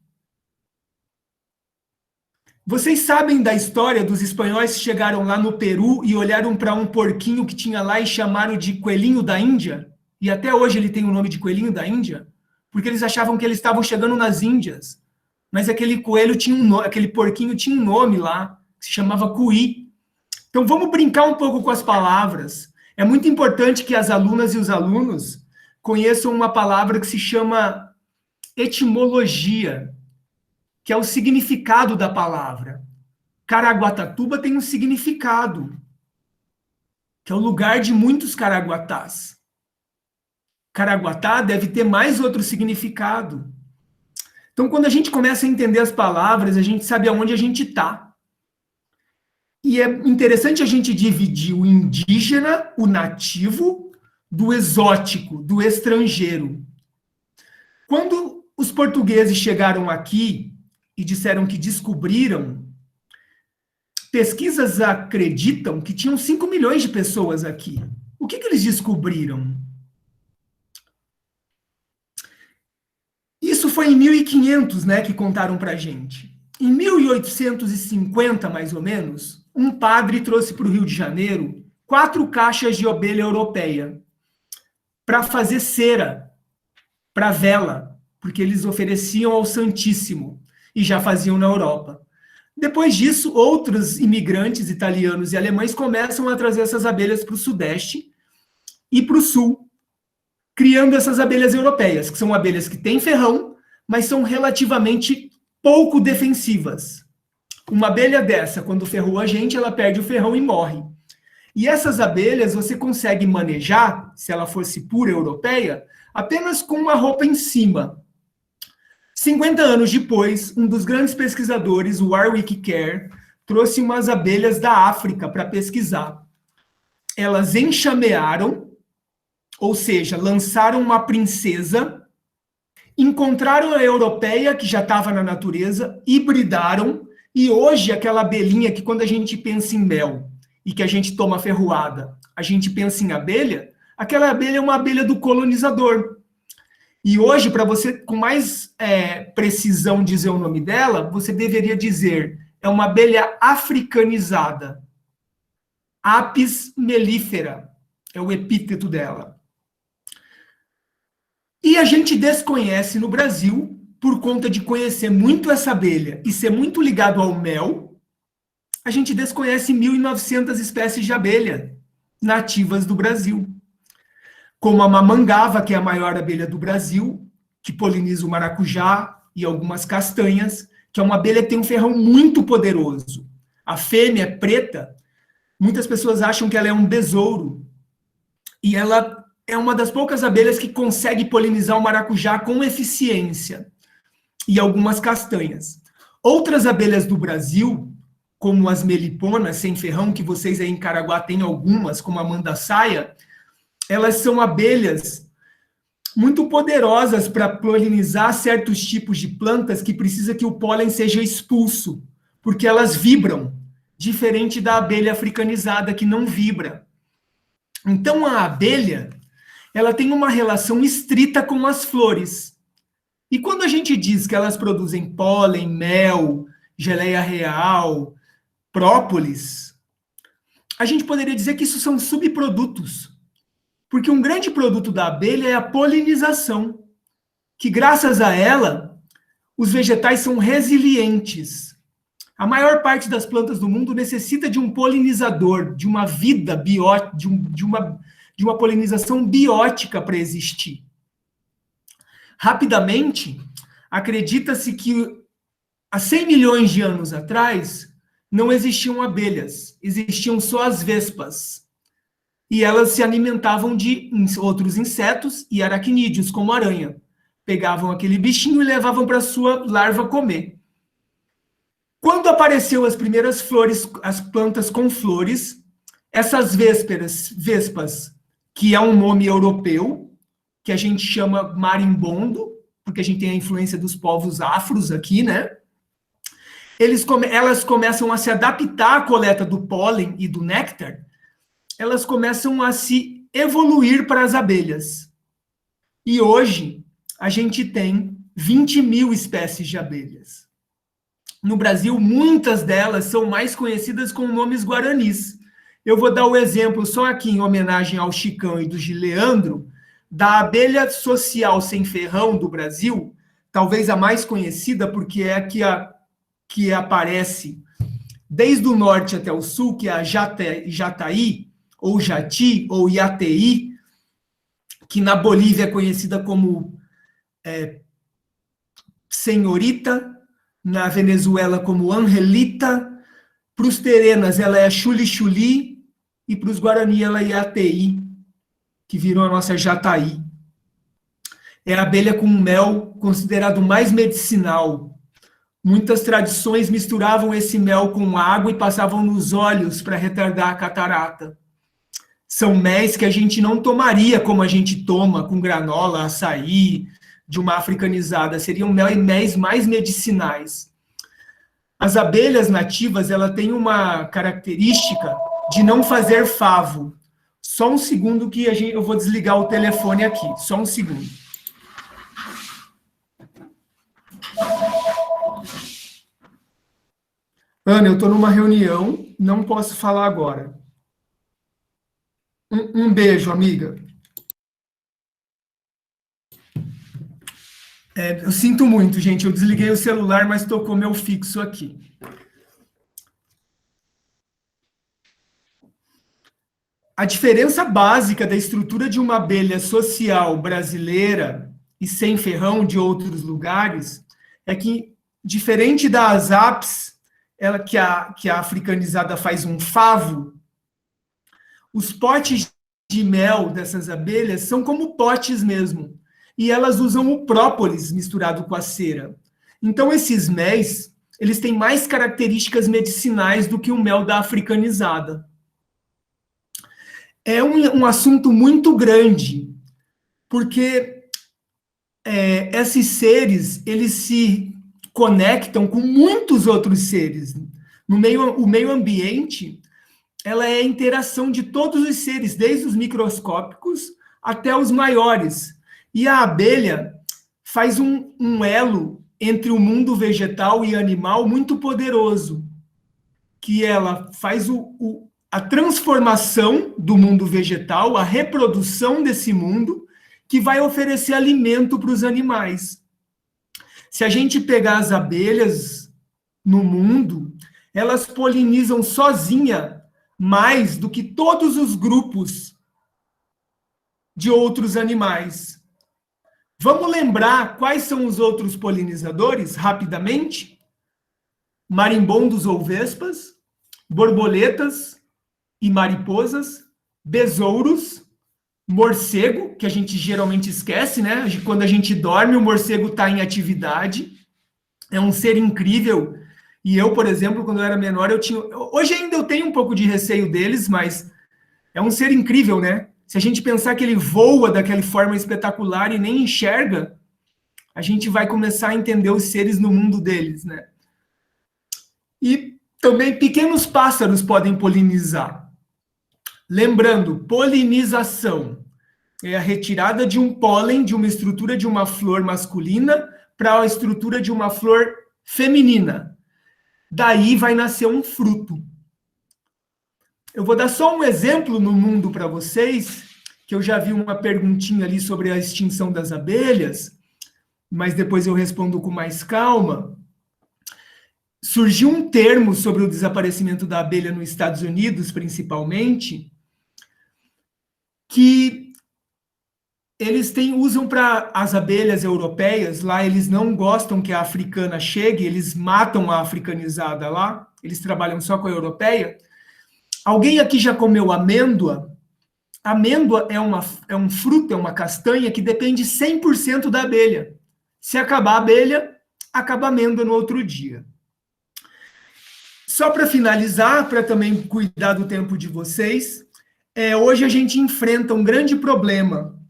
Vocês sabem da história dos espanhóis que chegaram lá no Peru e olharam para um porquinho que tinha lá e chamaram de coelhinho da Índia? E até hoje ele tem o nome de coelhinho da Índia? Porque eles achavam que eles estavam chegando nas Índias. Mas aquele coelho aquele porquinho tinha um nome lá, que se chamava cuí. Então vamos brincar um pouco com as palavras. É muito importante que as alunas e os alunos conheçam uma palavra que se chama etimologia, que é o significado da palavra. Caraguatatuba tem um significado, que é o lugar de muitos caraguatás. Caraguatá deve ter mais outro significado. Então, quando a gente começa a entender as palavras, a gente sabe aonde a gente está. E é interessante a gente dividir o indígena, o nativo, do exótico, do estrangeiro. Quando os portugueses chegaram aqui e disseram que descobriram, pesquisas acreditam que tinham 5 milhões de pessoas aqui. O que eles descobriram? Isso foi em 1500, né, que contaram para a gente. Em 1850, mais ou menos, um padre trouxe para o Rio de Janeiro 4 caixas de abelha europeia para fazer cera, para vela, porque eles ofereciam ao Santíssimo e já faziam na Europa. Depois disso, outros imigrantes italianos e alemães começam a trazer essas abelhas para o Sudeste e para o Sul, criando essas abelhas europeias, que são abelhas que têm ferrão, mas são relativamente pouco defensivas. Uma abelha dessa, quando ferrou a gente, ela perde o ferrão e morre. E essas abelhas você consegue manejar, se ela fosse pura europeia, apenas com uma roupa em cima. 50 anos depois, um dos grandes pesquisadores, o Warwick Kerr, trouxe umas abelhas da África para pesquisar. Elas enxamearam, ou seja, lançaram uma princesa, encontraram a europeia, que já estava na natureza, hibridaram, e hoje aquela abelhinha que quando a gente pensa em mel e que a gente toma ferroada, a gente pensa em abelha, aquela abelha é uma abelha do colonizador. E hoje, para você com mais precisão dizer o nome dela, você deveria dizer, é uma abelha africanizada. Apis mellifera é o epíteto dela. E a gente desconhece no Brasil, por conta de conhecer muito essa abelha e ser muito ligado ao mel, a gente desconhece 1.900 espécies de abelha nativas do Brasil. Como a mamangava, que é a maior abelha do Brasil, que poliniza o maracujá e algumas castanhas, que é uma abelha que tem um ferrão muito poderoso. A fêmea é preta, muitas pessoas acham que ela é um besouro, e ela é uma das poucas abelhas que consegue polinizar o maracujá com eficiência, e algumas castanhas. Outras abelhas do Brasil, como as meliponas sem ferrão, que vocês aí em Caraguá têm algumas, como a mandaçaia, elas são abelhas muito poderosas para polinizar certos tipos de plantas que precisa que o pólen seja expulso, porque elas vibram, diferente da abelha africanizada que não vibra. Então a abelha, ela tem uma relação estrita com as flores. E quando a gente diz que elas produzem pólen, mel, geleia real, própolis, a gente poderia dizer que isso são subprodutos. Porque um grande produto da abelha é a polinização, que graças a ela, os vegetais são resilientes. A maior parte das plantas do mundo necessita de um polinizador, de uma vida biótica, de uma polinização biótica para existir. Rapidamente, acredita-se que há 100 milhões de anos atrás, não existiam abelhas, existiam só as vespas. E elas se alimentavam de outros insetos e aracnídeos, como aranha. Pegavam aquele bichinho e levavam para sua larva comer. Quando apareceu as primeiras flores, as plantas com flores, essas vespas, que é um nome europeu, que a gente chama marimbondo, porque a gente tem a influência dos povos afros aqui, né? Elas começam a se adaptar à coleta do pólen e do néctar, elas começam a se evoluir para as abelhas. E hoje, a gente tem 20 mil espécies de abelhas. No Brasil, muitas delas são mais conhecidas com nomes guaranis. Eu vou dar o exemplo, só aqui em homenagem ao Chicão e do Gileandro, da abelha social sem ferrão do Brasil, talvez a mais conhecida, porque é a que aparece desde o norte até o sul, que é a jataí, ou jati, ou iati, que na Bolívia é conhecida como senhorita, na Venezuela como angelita, para os terenas ela é chuli-chuli, e para os guarani ela é iati, que virou a nossa jataí. É a abelha com mel considerado mais medicinal. Muitas tradições misturavam esse mel com água e passavam nos olhos para retardar a catarata. São méis que a gente não tomaria como a gente toma com granola, açaí, de uma africanizada. Seriam méis mais medicinais. As abelhas nativas, ela tem uma característica de não fazer favo. Só um segundo que eu vou desligar o telefone aqui. Só um segundo. Ana, eu estou numa reunião, não posso falar agora. Um beijo, amiga. Eu sinto muito, gente. Eu desliguei o celular, mas tocou meu fixo aqui. A diferença básica da estrutura de uma abelha social brasileira e sem ferrão de outros lugares é que diferente das apis, ela que a africanizada faz um favo, os potes de mel dessas abelhas são como potes mesmo, e elas usam o própolis misturado com a cera. Então, esses méis, eles têm mais características medicinais do que o mel da africanizada. É um assunto muito grande, porque esses seres, eles se conectam com muitos outros seres. O meio ambiente, ela é a interação de todos os seres, desde os microscópicos até os maiores. E a abelha faz um elo entre o mundo vegetal e animal muito poderoso, que ela faz a transformação do mundo vegetal, a reprodução desse mundo, que vai oferecer alimento para os animais. Se a gente pegar as abelhas no mundo, elas polinizam sozinha mais do que todos os grupos de outros animais. Vamos lembrar quais são os outros polinizadores, rapidamente? Marimbondos ou vespas, borboletas e mariposas, besouros, morcego, que a gente geralmente esquece, né? Quando a gente dorme, o morcego está em atividade. É um ser incrível. E eu, por exemplo, quando eu era menor, hoje ainda eu tenho um pouco de receio deles, mas é um ser incrível, né? Se a gente pensar que ele voa daquela forma espetacular e nem enxerga, a gente vai começar a entender os seres no mundo deles, né? E também pequenos pássaros podem polinizar. Lembrando, polinização é a retirada de um pólen de uma estrutura de uma flor masculina para a estrutura de uma flor feminina. Daí vai nascer um fruto. Eu vou dar só um exemplo no mundo para vocês, que eu já vi uma perguntinha ali sobre a extinção das abelhas, mas depois eu respondo com mais calma. Surgiu um termo sobre o desaparecimento da abelha nos Estados Unidos, principalmente, que eles usam para as abelhas europeias, lá eles não gostam que a africana chegue, eles matam a africanizada lá, eles trabalham só com a europeia. Alguém aqui já comeu amêndoa? Amêndoa é um fruto, é uma castanha que depende 100% da abelha. Se acabar a abelha, acaba a amêndoa no outro dia. Só para finalizar, para também cuidar do tempo de vocês, hoje a gente enfrenta um grande problema.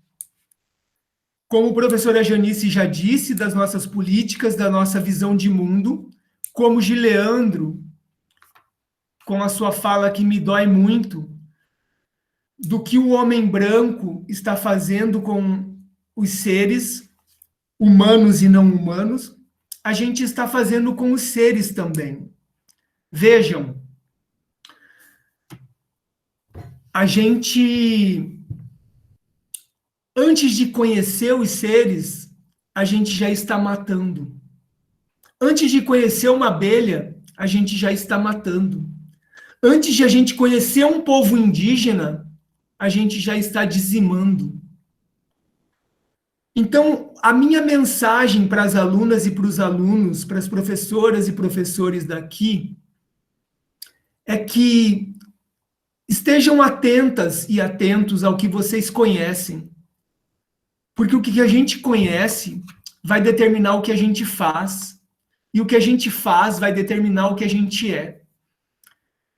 Como a professora Janice já disse, das nossas políticas, da nossa visão de mundo, como Gileandro, com a sua fala que me dói muito, do que o homem branco está fazendo com os seres humanos e não humanos, a gente está fazendo com os seres também. Vejam, a gente, antes de conhecer os seres, a gente já está matando. Antes de conhecer uma abelha, a gente já está matando. Antes de a gente conhecer um povo indígena, a gente já está dizimando. Então, a minha mensagem para as alunas e para os alunos, para as professoras e professores daqui, é que estejam atentas e atentos ao que vocês conhecem. Porque o que a gente conhece vai determinar o que a gente faz, e o que a gente faz vai determinar o que a gente é.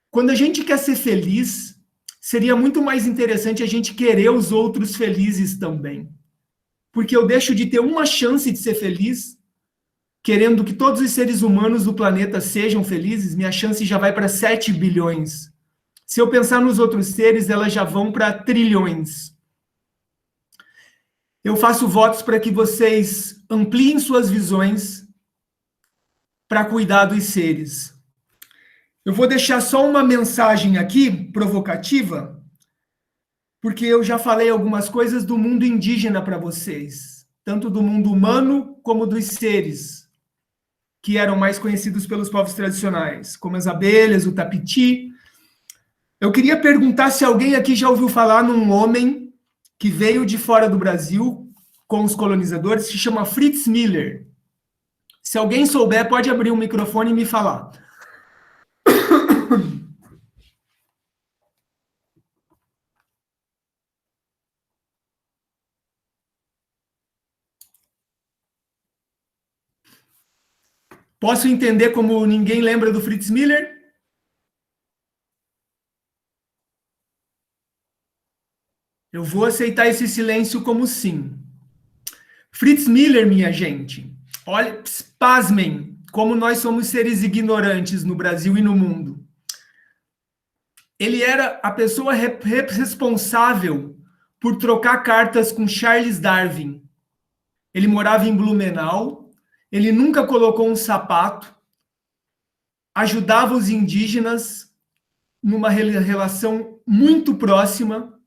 Quando a gente quer ser feliz, seria muito mais interessante a gente querer os outros felizes também. Porque eu deixo de ter uma chance de ser feliz, querendo que todos os seres humanos do planeta sejam felizes, minha chance já vai para 7 bilhões. Se eu pensar nos outros seres, elas já vão para trilhões. Eu faço votos para que vocês ampliem suas visões para cuidar dos seres. Eu vou deixar só uma mensagem aqui, provocativa, porque eu já falei algumas coisas do mundo indígena para vocês, tanto do mundo humano como dos seres, que eram mais conhecidos pelos povos tradicionais, como as abelhas, o tapiti. Eu queria perguntar se alguém aqui já ouviu falar num homem que veio de fora do Brasil com os colonizadores, se chama Fritz Miller. Se alguém souber, pode abrir o microfone e me falar. Posso entender como ninguém lembra do Fritz Miller? Eu vou aceitar esse silêncio como sim. Fritz Miller, minha gente, olha, pasmem como nós somos seres ignorantes no Brasil e no mundo. Ele era a pessoa responsável por trocar cartas com Charles Darwin. Ele morava em Blumenau, ele nunca colocou um sapato, ajudava os indígenas numa relação muito próxima,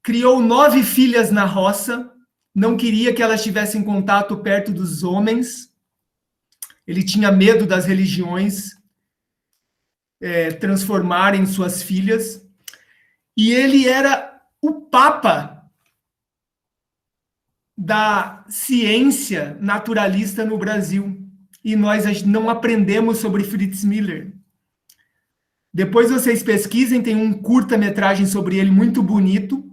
criou 9 filhas na roça, não queria que elas tivessem contato perto dos homens, ele tinha medo das religiões transformarem suas filhas, e ele era o papa da ciência naturalista no Brasil, e nós não aprendemos sobre Fritz Miller. Depois vocês pesquisem, tem um curta-metragem sobre ele muito bonito.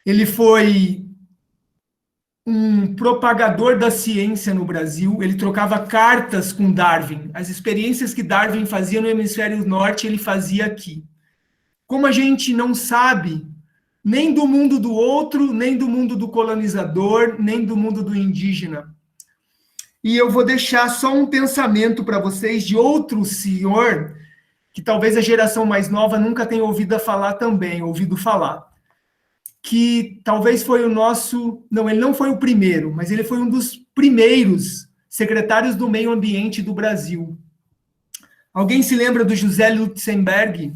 Ele foi um propagador da ciência no Brasil, ele trocava cartas com Darwin. As experiências que Darwin fazia no hemisfério norte, ele fazia aqui. Como a gente não sabe nem do mundo do outro, nem do mundo do colonizador, nem do mundo do indígena. E eu vou deixar só um pensamento para vocês de outro senhor, que talvez a geração mais nova nunca tenha ouvido falar. Que talvez foi o nosso... Não, ele não foi o primeiro, mas ele foi um dos primeiros secretários do meio ambiente do Brasil. Alguém se lembra do José Lutzenberg,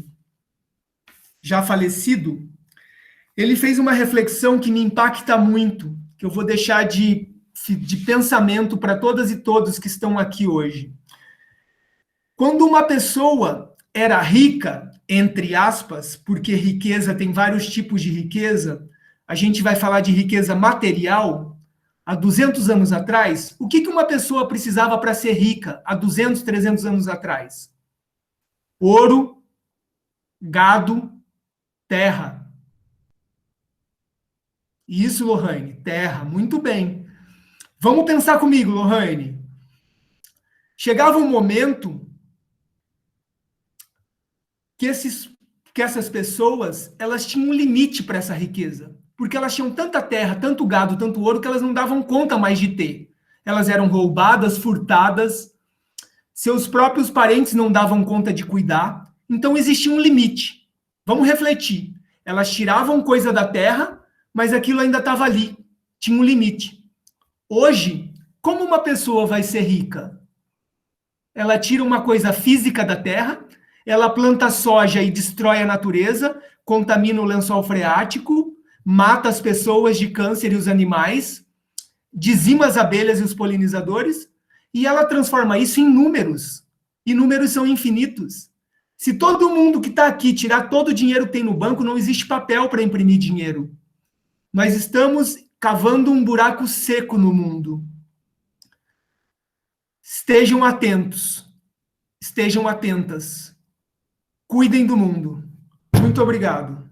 já falecido? Ele fez uma reflexão que me impacta muito, que eu vou deixar de pensamento para todas e todos que estão aqui hoje. Quando uma pessoa era rica, entre aspas, porque riqueza tem vários tipos de riqueza, a gente vai falar de riqueza material, há 200 anos atrás, o que uma pessoa precisava para ser rica há 200, 300 anos atrás? Ouro, gado, terra. Isso, Lohane, terra, muito bem. Vamos pensar comigo, Lohane. Chegava um momento que essas pessoas, elas tinham um limite para essa riqueza, porque elas tinham tanta terra, tanto gado, tanto ouro, que elas não davam conta mais de ter. Elas eram roubadas, furtadas, seus próprios parentes não davam conta de cuidar, então existia um limite. Vamos refletir. Elas tiravam coisa da terra, mas aquilo ainda estava ali, tinha um limite. Hoje, como uma pessoa vai ser rica? Ela tira uma coisa física da terra, ela planta soja e destrói a natureza, contamina o lençol freático, mata as pessoas de câncer e os animais, dizima as abelhas e os polinizadores, e ela transforma isso em números. E números são infinitos. Se todo mundo que está aqui tirar todo o dinheiro que tem no banco, não existe papel para imprimir dinheiro. Nós estamos cavando um buraco seco no mundo. Estejam atentos. Estejam atentas. Cuidem do mundo. Muito obrigado.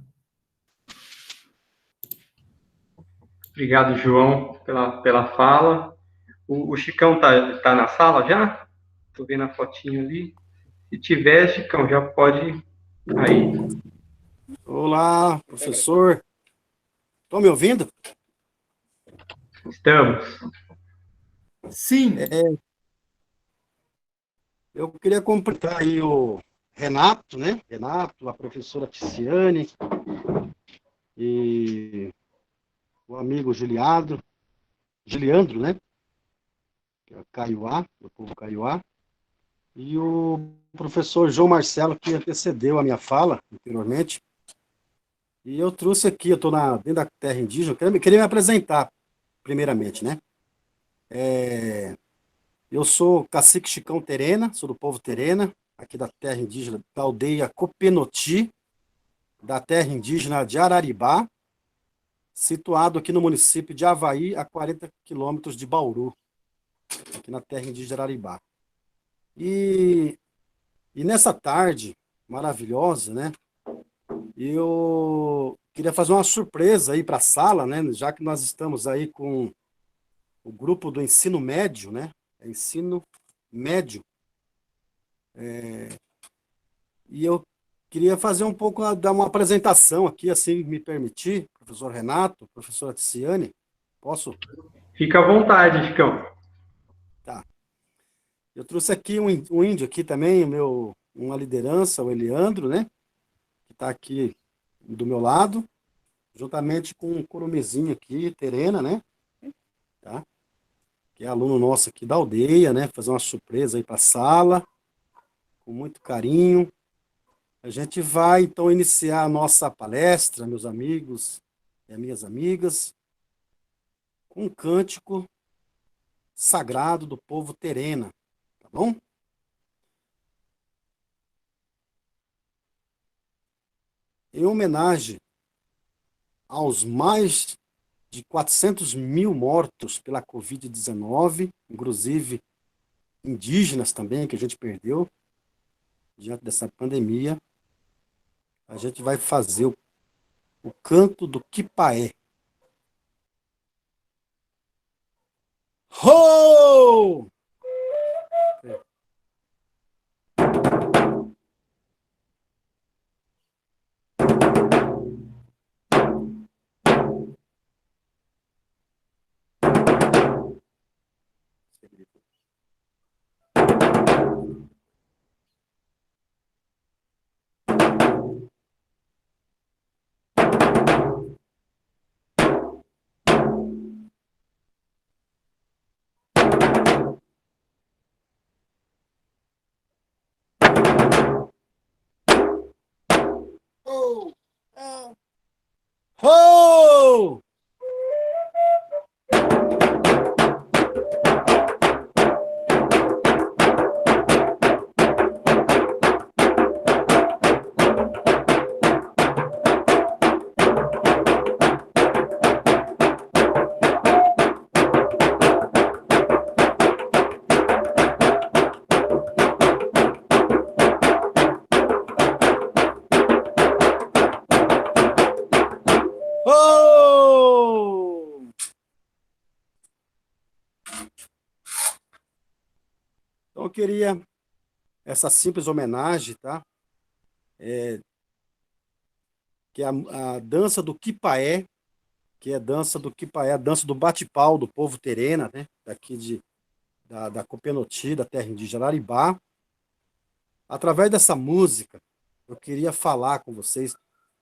Obrigado, João, pela fala. O Chicão tá na sala já? Estou vendo a fotinho ali. Se tiver, Chicão, já pode aí. Olá, professor. Estão me ouvindo? Estamos. Sim. Eu queria cumprimentar aí o Renato, né? Renato, a professora Ticiane e o amigo Giliandro, né? Caiuá, do povo Caiuá, e o professor João Marcelo, que antecedeu a minha fala anteriormente. E eu trouxe aqui, eu estou dentro da terra indígena, queria me apresentar, primeiramente, né? Eu sou cacique Chicão Terena, sou do povo Terena, aqui da terra indígena, da aldeia Copenoti, da terra indígena de Araribá, situado aqui no município de Avaí, a 40 quilômetros de Bauru, aqui aqui na terra indígena Araribá. E nessa tarde maravilhosa, né, eu queria fazer uma surpresa aí para a sala, né, já que nós estamos aí com o grupo do ensino médio, né, ensino médio, e eu queria fazer um pouco, dar uma apresentação aqui, assim me permitir, professor Renato, professora Ticiane, posso? Fica à vontade, Chicão. Tá. Eu trouxe aqui um índio aqui também, uma liderança, o Eliandro, né, que está aqui do meu lado, juntamente com um curumizinho aqui, Terena, né, tá? Que é aluno nosso aqui da aldeia, né, fazer uma surpresa aí para a sala, com muito carinho. A gente vai, então, iniciar a nossa palestra, meus amigos e minhas amigas, com um cântico sagrado do povo Terena, tá bom? Em homenagem aos mais de 400 mil mortos pela Covid-19, inclusive indígenas também, que a gente perdeu diante dessa pandemia, a gente vai fazer o canto do Quipaé. Ho! Ho! Ho! Ho! Então eu queria essa simples homenagem, tá? Que é a dança do Quipaé, que é a dança do Quipaé, a dança do bate-pau do povo Terena, né? Daqui da Copenoti, da terra indígena Araribá. Através dessa música, eu queria falar com vocês.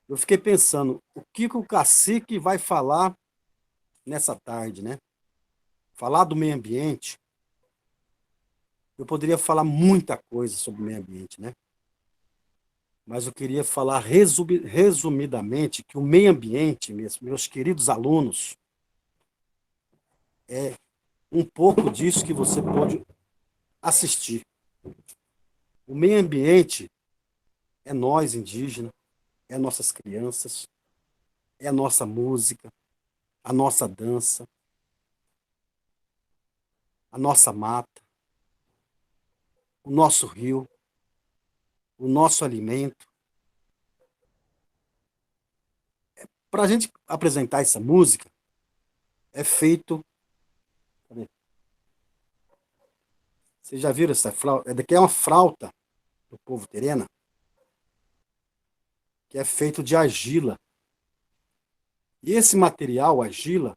Eu fiquei pensando, o que o cacique vai falar nessa tarde, né? Falar do meio ambiente. Eu poderia falar muita coisa sobre o meio ambiente, né? Mas eu queria falar resumidamente que o meio ambiente, meus queridos alunos, é um pouco disso que você pode assistir. O meio ambiente é nós, indígenas, é nossas crianças, é a nossa música, a nossa dança, a nossa mata, o nosso rio, o nosso alimento. Para a gente apresentar essa música, é feito. Cadê? Vocês já viram essa flauta? Daqui é uma flauta do povo Terena, que é feito de argila. E esse material, argila,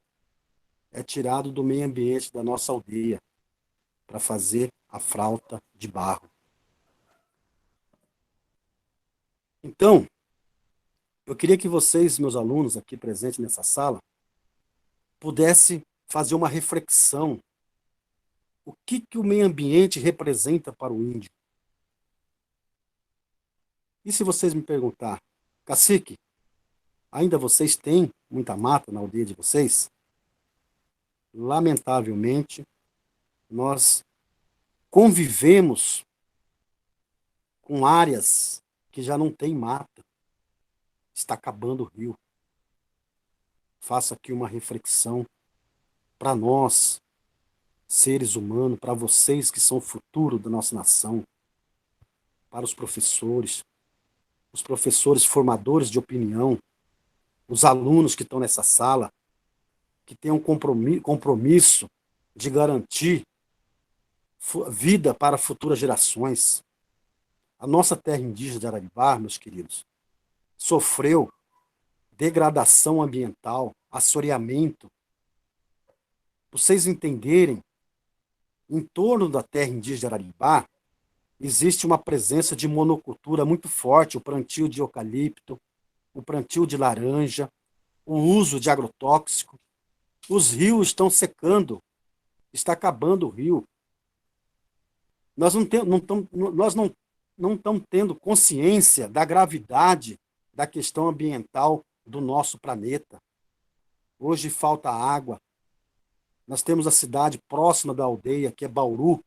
é tirado do meio ambiente da nossa aldeia para fazer a flauta de barro. Então, eu queria que vocês, meus alunos aqui presentes nessa sala, pudessem fazer uma reflexão. O que o meio ambiente representa para o índio? E se vocês me perguntar, cacique, ainda vocês têm muita mata na aldeia de vocês? Lamentavelmente, nós convivemos com áreas que já não tem mata. Está acabando o rio. Faço aqui uma reflexão para nós, seres humanos, para vocês que são o futuro da nossa nação, para os professores formadores de opinião, os alunos que estão nessa sala, que têm um compromisso de garantir vida para futuras gerações. A nossa terra indígena de Araribá, meus queridos, sofreu degradação ambiental, assoreamento. Pra vocês entenderem, em torno da terra indígena de Araribá, existe uma presença de monocultura muito forte, o plantio de eucalipto, o plantio de laranja, o uso de agrotóxico. Os rios estão secando, está acabando o rio. Nós não estamos tendo consciência da gravidade da questão ambiental do nosso planeta. Hoje falta água. Nós temos a cidade próxima da aldeia, que é Bauru,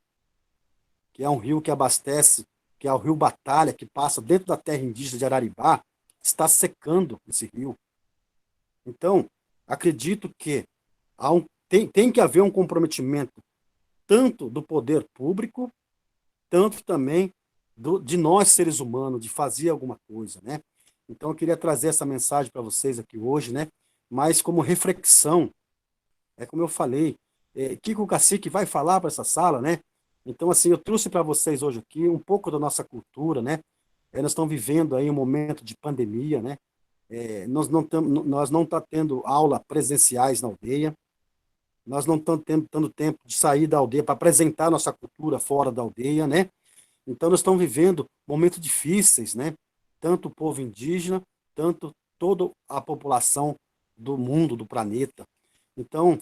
que é um rio que abastece, que é o rio Batalha, que passa dentro da terra indígena de Araribá, está secando esse rio. Então, acredito que tem que haver um comprometimento tanto do poder público, tanto também de nós, seres humanos, de fazer alguma coisa, né? Então, eu queria trazer essa mensagem para vocês aqui hoje, né? Mas como reflexão, como eu falei, Kiko Cacique vai falar para essa sala, né? Então, assim, eu trouxe para vocês hoje aqui um pouco da nossa cultura, né? Nós estamos vivendo aí um momento de pandemia, né? Nós não tá tendo aula presenciais na aldeia, nós não estamos tendo tempo de sair da aldeia para apresentar nossa cultura fora da aldeia, né? Então, nós estamos vivendo momentos difíceis, né? Tanto o povo indígena, tanto toda a população do mundo, do planeta. Então,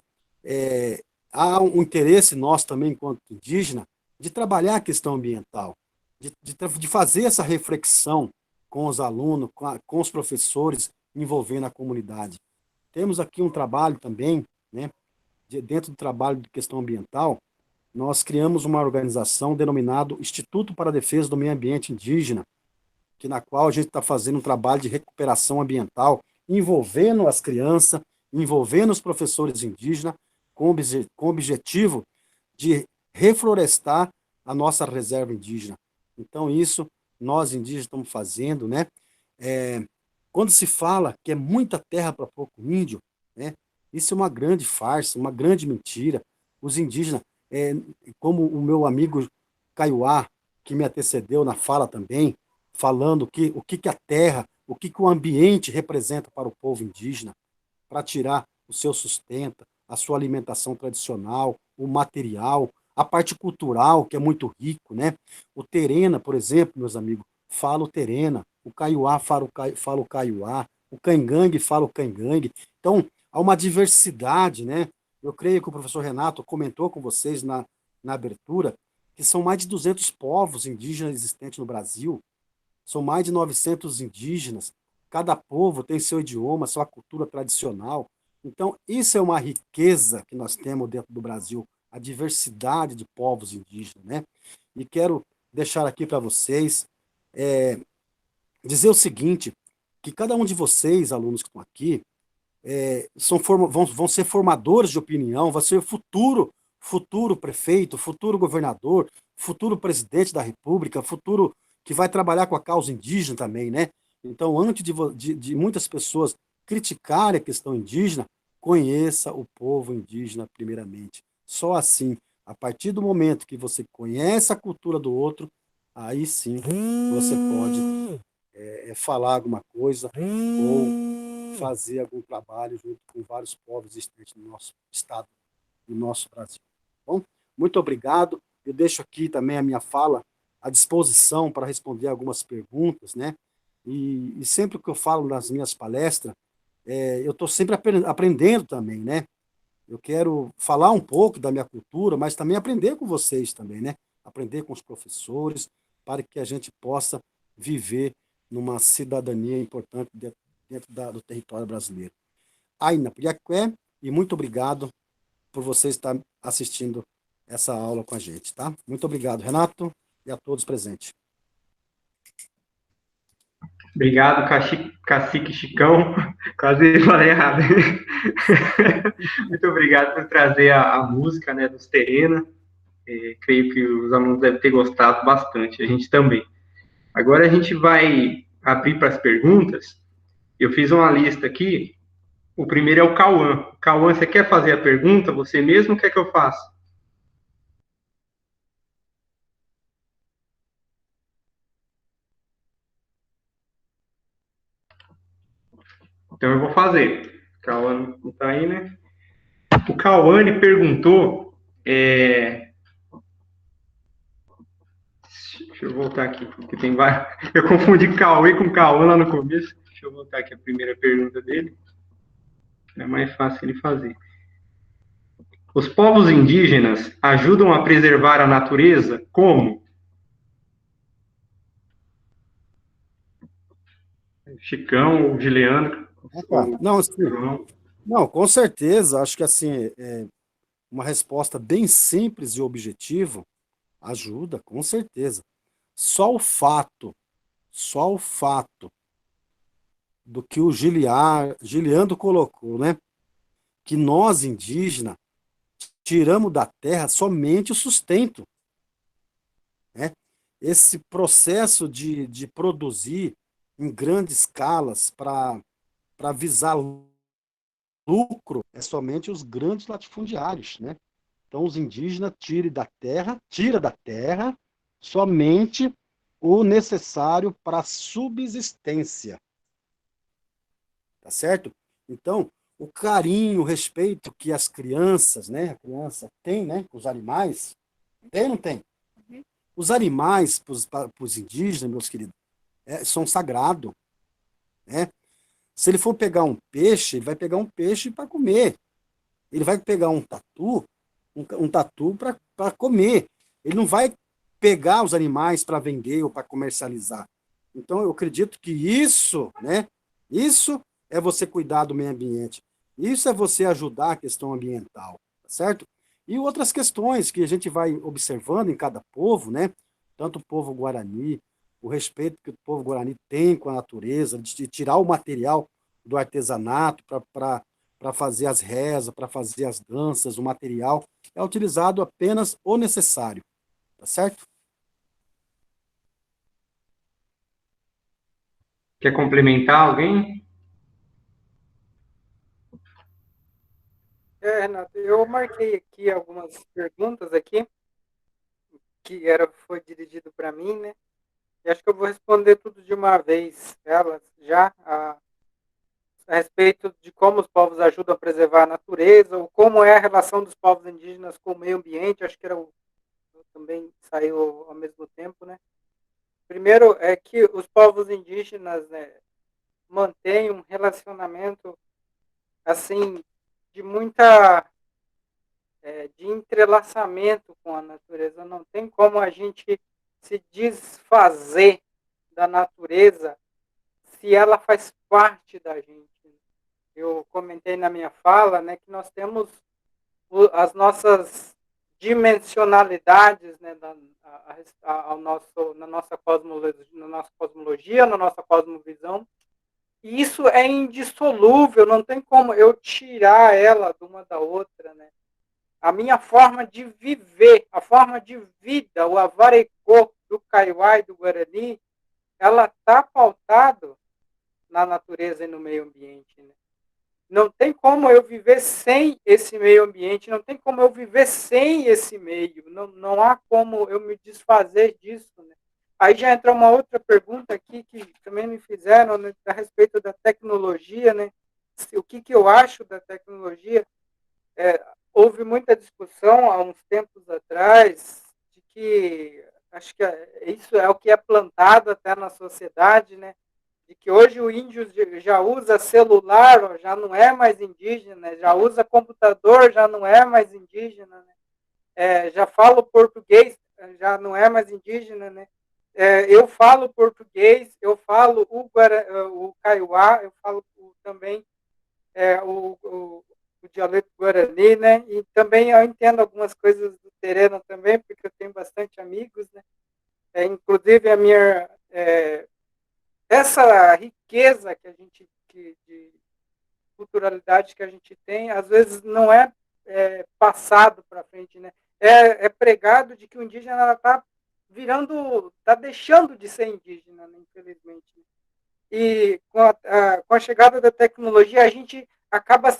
há um interesse nosso também, enquanto indígena, de trabalhar a questão ambiental, de fazer essa reflexão com os alunos, com os professores, envolvendo a comunidade. Temos aqui um trabalho também, né? Dentro do trabalho de questão ambiental, nós criamos uma organização denominada Instituto para a Defesa do Meio Ambiente Indígena, na qual a gente está fazendo um trabalho de recuperação ambiental, envolvendo as crianças, envolvendo os professores indígenas, com o objetivo de reflorestar a nossa reserva indígena. Então, isso nós indígenas estamos fazendo, né? Quando se fala que é muita terra para pouco índio, né? Isso é uma grande farsa, uma grande mentira. Os indígenas, como o meu amigo Kaiowá, que me antecedeu na fala também, falando o que a terra, o que o ambiente representa para o povo indígena, para tirar o seu sustento, a sua alimentação tradicional, o material, a parte cultural, que é muito rico, né? O Terena, por exemplo, meus amigos, fala o Terena, o Kaiowá fala o Kaiowá, o Cangangue fala o Cangangue. Então, há uma diversidade, né? Eu creio que o professor Renato comentou com vocês na abertura, que são mais de 200 povos indígenas existentes no Brasil, são mais de 900 indígenas, cada povo tem seu idioma, sua cultura tradicional. Então, isso é uma riqueza que nós temos dentro do Brasil, a diversidade de povos indígenas, né? E quero deixar aqui para vocês, dizer o seguinte, que cada um de vocês, alunos que estão aqui, vão ser formadores de opinião, vai ser futuro prefeito, futuro governador, futuro presidente da República, futuro que vai trabalhar com a causa indígena também, né? Então, antes de muitas pessoas criticarem a questão indígena, conheça o povo indígena primeiramente. Só assim, a partir do momento que você conhece a cultura do outro, aí sim você pode falar alguma coisa ou fazer algum trabalho junto com vários povos existentes no nosso estado, no nosso Brasil. Bom, muito obrigado. Eu deixo aqui também a minha fala à disposição para responder algumas perguntas, né? E sempre que eu falo nas minhas palestras, eu estou sempre aprendendo também, né? Eu quero falar um pouco da minha cultura, mas também aprender com vocês também, né? Aprender com os professores, para que a gente possa viver numa cidadania importante dentro do território brasileiro. Aina Priaqué, e muito obrigado por vocês estar assistindo essa aula com a gente, tá? Muito obrigado, Renato, e a todos presentes. Obrigado, Cacique Chicão. Quase falei errado. Muito obrigado por trazer a música, né, dos Terena. Creio que os alunos devem ter gostado bastante, a gente também. Agora a gente vai abrir para as perguntas. Eu fiz uma lista aqui. O primeiro é o Cauã. Cauã, você quer fazer a pergunta? Você mesmo quer que eu faça? Então eu vou fazer. O Cauã não está aí, né? O Cauã, ele perguntou... Deixa eu voltar aqui, porque tem vários... Eu confundi Cauê com Cauã lá no começo. Deixa eu voltar aqui a primeira pergunta dele. É mais fácil ele fazer. Os povos indígenas ajudam a preservar a natureza? Como? Chicão, o Gileano, Opa, não, assim, João. não, com certeza, acho que assim, uma resposta bem simples e objetiva ajuda, com certeza. Só o fato, só o fato do que o Giliando colocou, né? Que nós, indígenas, tiramos da terra somente o sustento, né? Esse processo de produzir em grandes escalas para visar lucro é somente os grandes latifundiários, né? Então os indígenas tira da terra somente o necessário para a subsistência, tá certo? Então, o carinho, o respeito que as crianças, né, a criança tem, né, com os animais, tem ou não tem? Os animais, para os indígenas, meus queridos, são sagrados, né? Se ele for pegar um peixe, ele vai pegar um peixe para comer. Ele vai pegar um tatu para comer. Ele não vai pegar os animais para vender ou para comercializar. Então, eu acredito que isso, né? Isso é você cuidar do meio ambiente. Isso é você ajudar a questão ambiental, tá certo? E outras questões que a gente vai observando em cada povo, né? Tanto o povo guarani, o respeito que o povo guarani tem com a natureza, de tirar o material do artesanato para fazer as rezas, para fazer as danças, o material é utilizado apenas o necessário, tá certo? Quer complementar alguém? Renato, eu marquei aqui algumas perguntas aqui, que foi dirigido para mim, né? E acho que eu vou responder tudo de uma vez, elas já, a respeito de como os povos ajudam a preservar a natureza, ou como é a relação dos povos indígenas com o meio ambiente, acho que também saiu ao mesmo tempo, né? Primeiro é que os povos indígenas, né, mantêm um relacionamento, assim, de muita de entrelaçamento com a natureza. Não tem como a gente se desfazer da natureza se ela faz parte da gente. Eu comentei na minha fala, né, que nós temos as nossas dimensionalidades, né, na nossa cosmologia, na nossa cosmovisão, e isso é indissolúvel, não tem como eu tirar ela de uma da outra, né? A minha forma de viver, a forma de vida, o avarecô do Kaiowá e do Guarani, ela está pautada na natureza e no meio ambiente, né? Não tem como eu viver sem esse meio ambiente, não tem como eu viver sem esse meio, não há como eu me desfazer disso, né? Aí já entra uma outra pergunta aqui que também me fizeram, né, a respeito da tecnologia, né? O que eu acho da tecnologia? Houve muita discussão há uns tempos atrás de que, acho que isso é o que é plantado até na sociedade, né? De que hoje o índio já usa celular, já não é mais indígena, já usa computador, já não é mais indígena, né? Já fala português, já não é mais indígena, né? Eu falo português, eu falo o Kaiowá, eu falo também o dialeto guarani, né? E também eu entendo algumas coisas do terreno também, porque eu tenho bastante amigos, né? Inclusive a minha essa riqueza que a gente, de culturalidade que a gente tem, às vezes não é, passado para frente, né? É pregado de que o indígena está está deixando de ser indígena, né, infelizmente. E com a chegada da tecnologia, a gente acaba,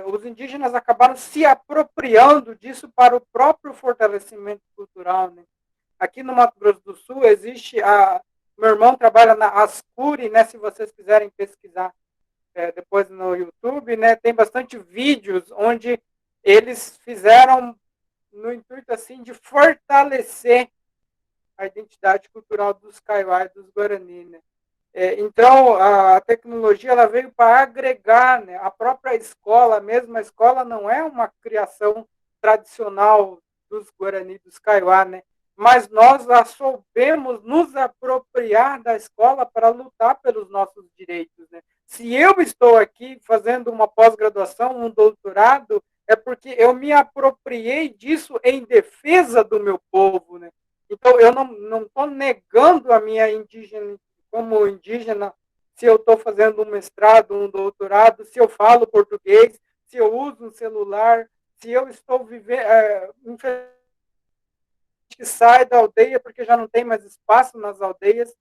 os indígenas acabaram se apropriando disso para o próprio fortalecimento cultural, né? Aqui no Mato Grosso do Sul existe meu irmão trabalha na Ascuri, né? Se vocês quiserem pesquisar depois no YouTube, né? Tem bastante vídeos onde eles fizeram no intuito assim de fortalecer a identidade cultural dos Kaiowá e dos Guarani, né? Então, a tecnologia ela veio para agregar, né? A própria escola, mesmo a escola não é uma criação tradicional dos Guarani, dos Kaiowá, né? Mas nós soubemos nos apropriar da escola para lutar pelos nossos direitos, né? Se eu estou aqui fazendo uma pós-graduação, um doutorado, é porque eu me apropriei disso em defesa do meu povo, né? Então, eu não estou negando a minha indígena como indígena, se eu estou fazendo um mestrado, um doutorado, se eu falo português, se eu uso um celular, se eu estou vivendo, infelizmente, que sai da aldeia porque já não tem mais espaço nas aldeias,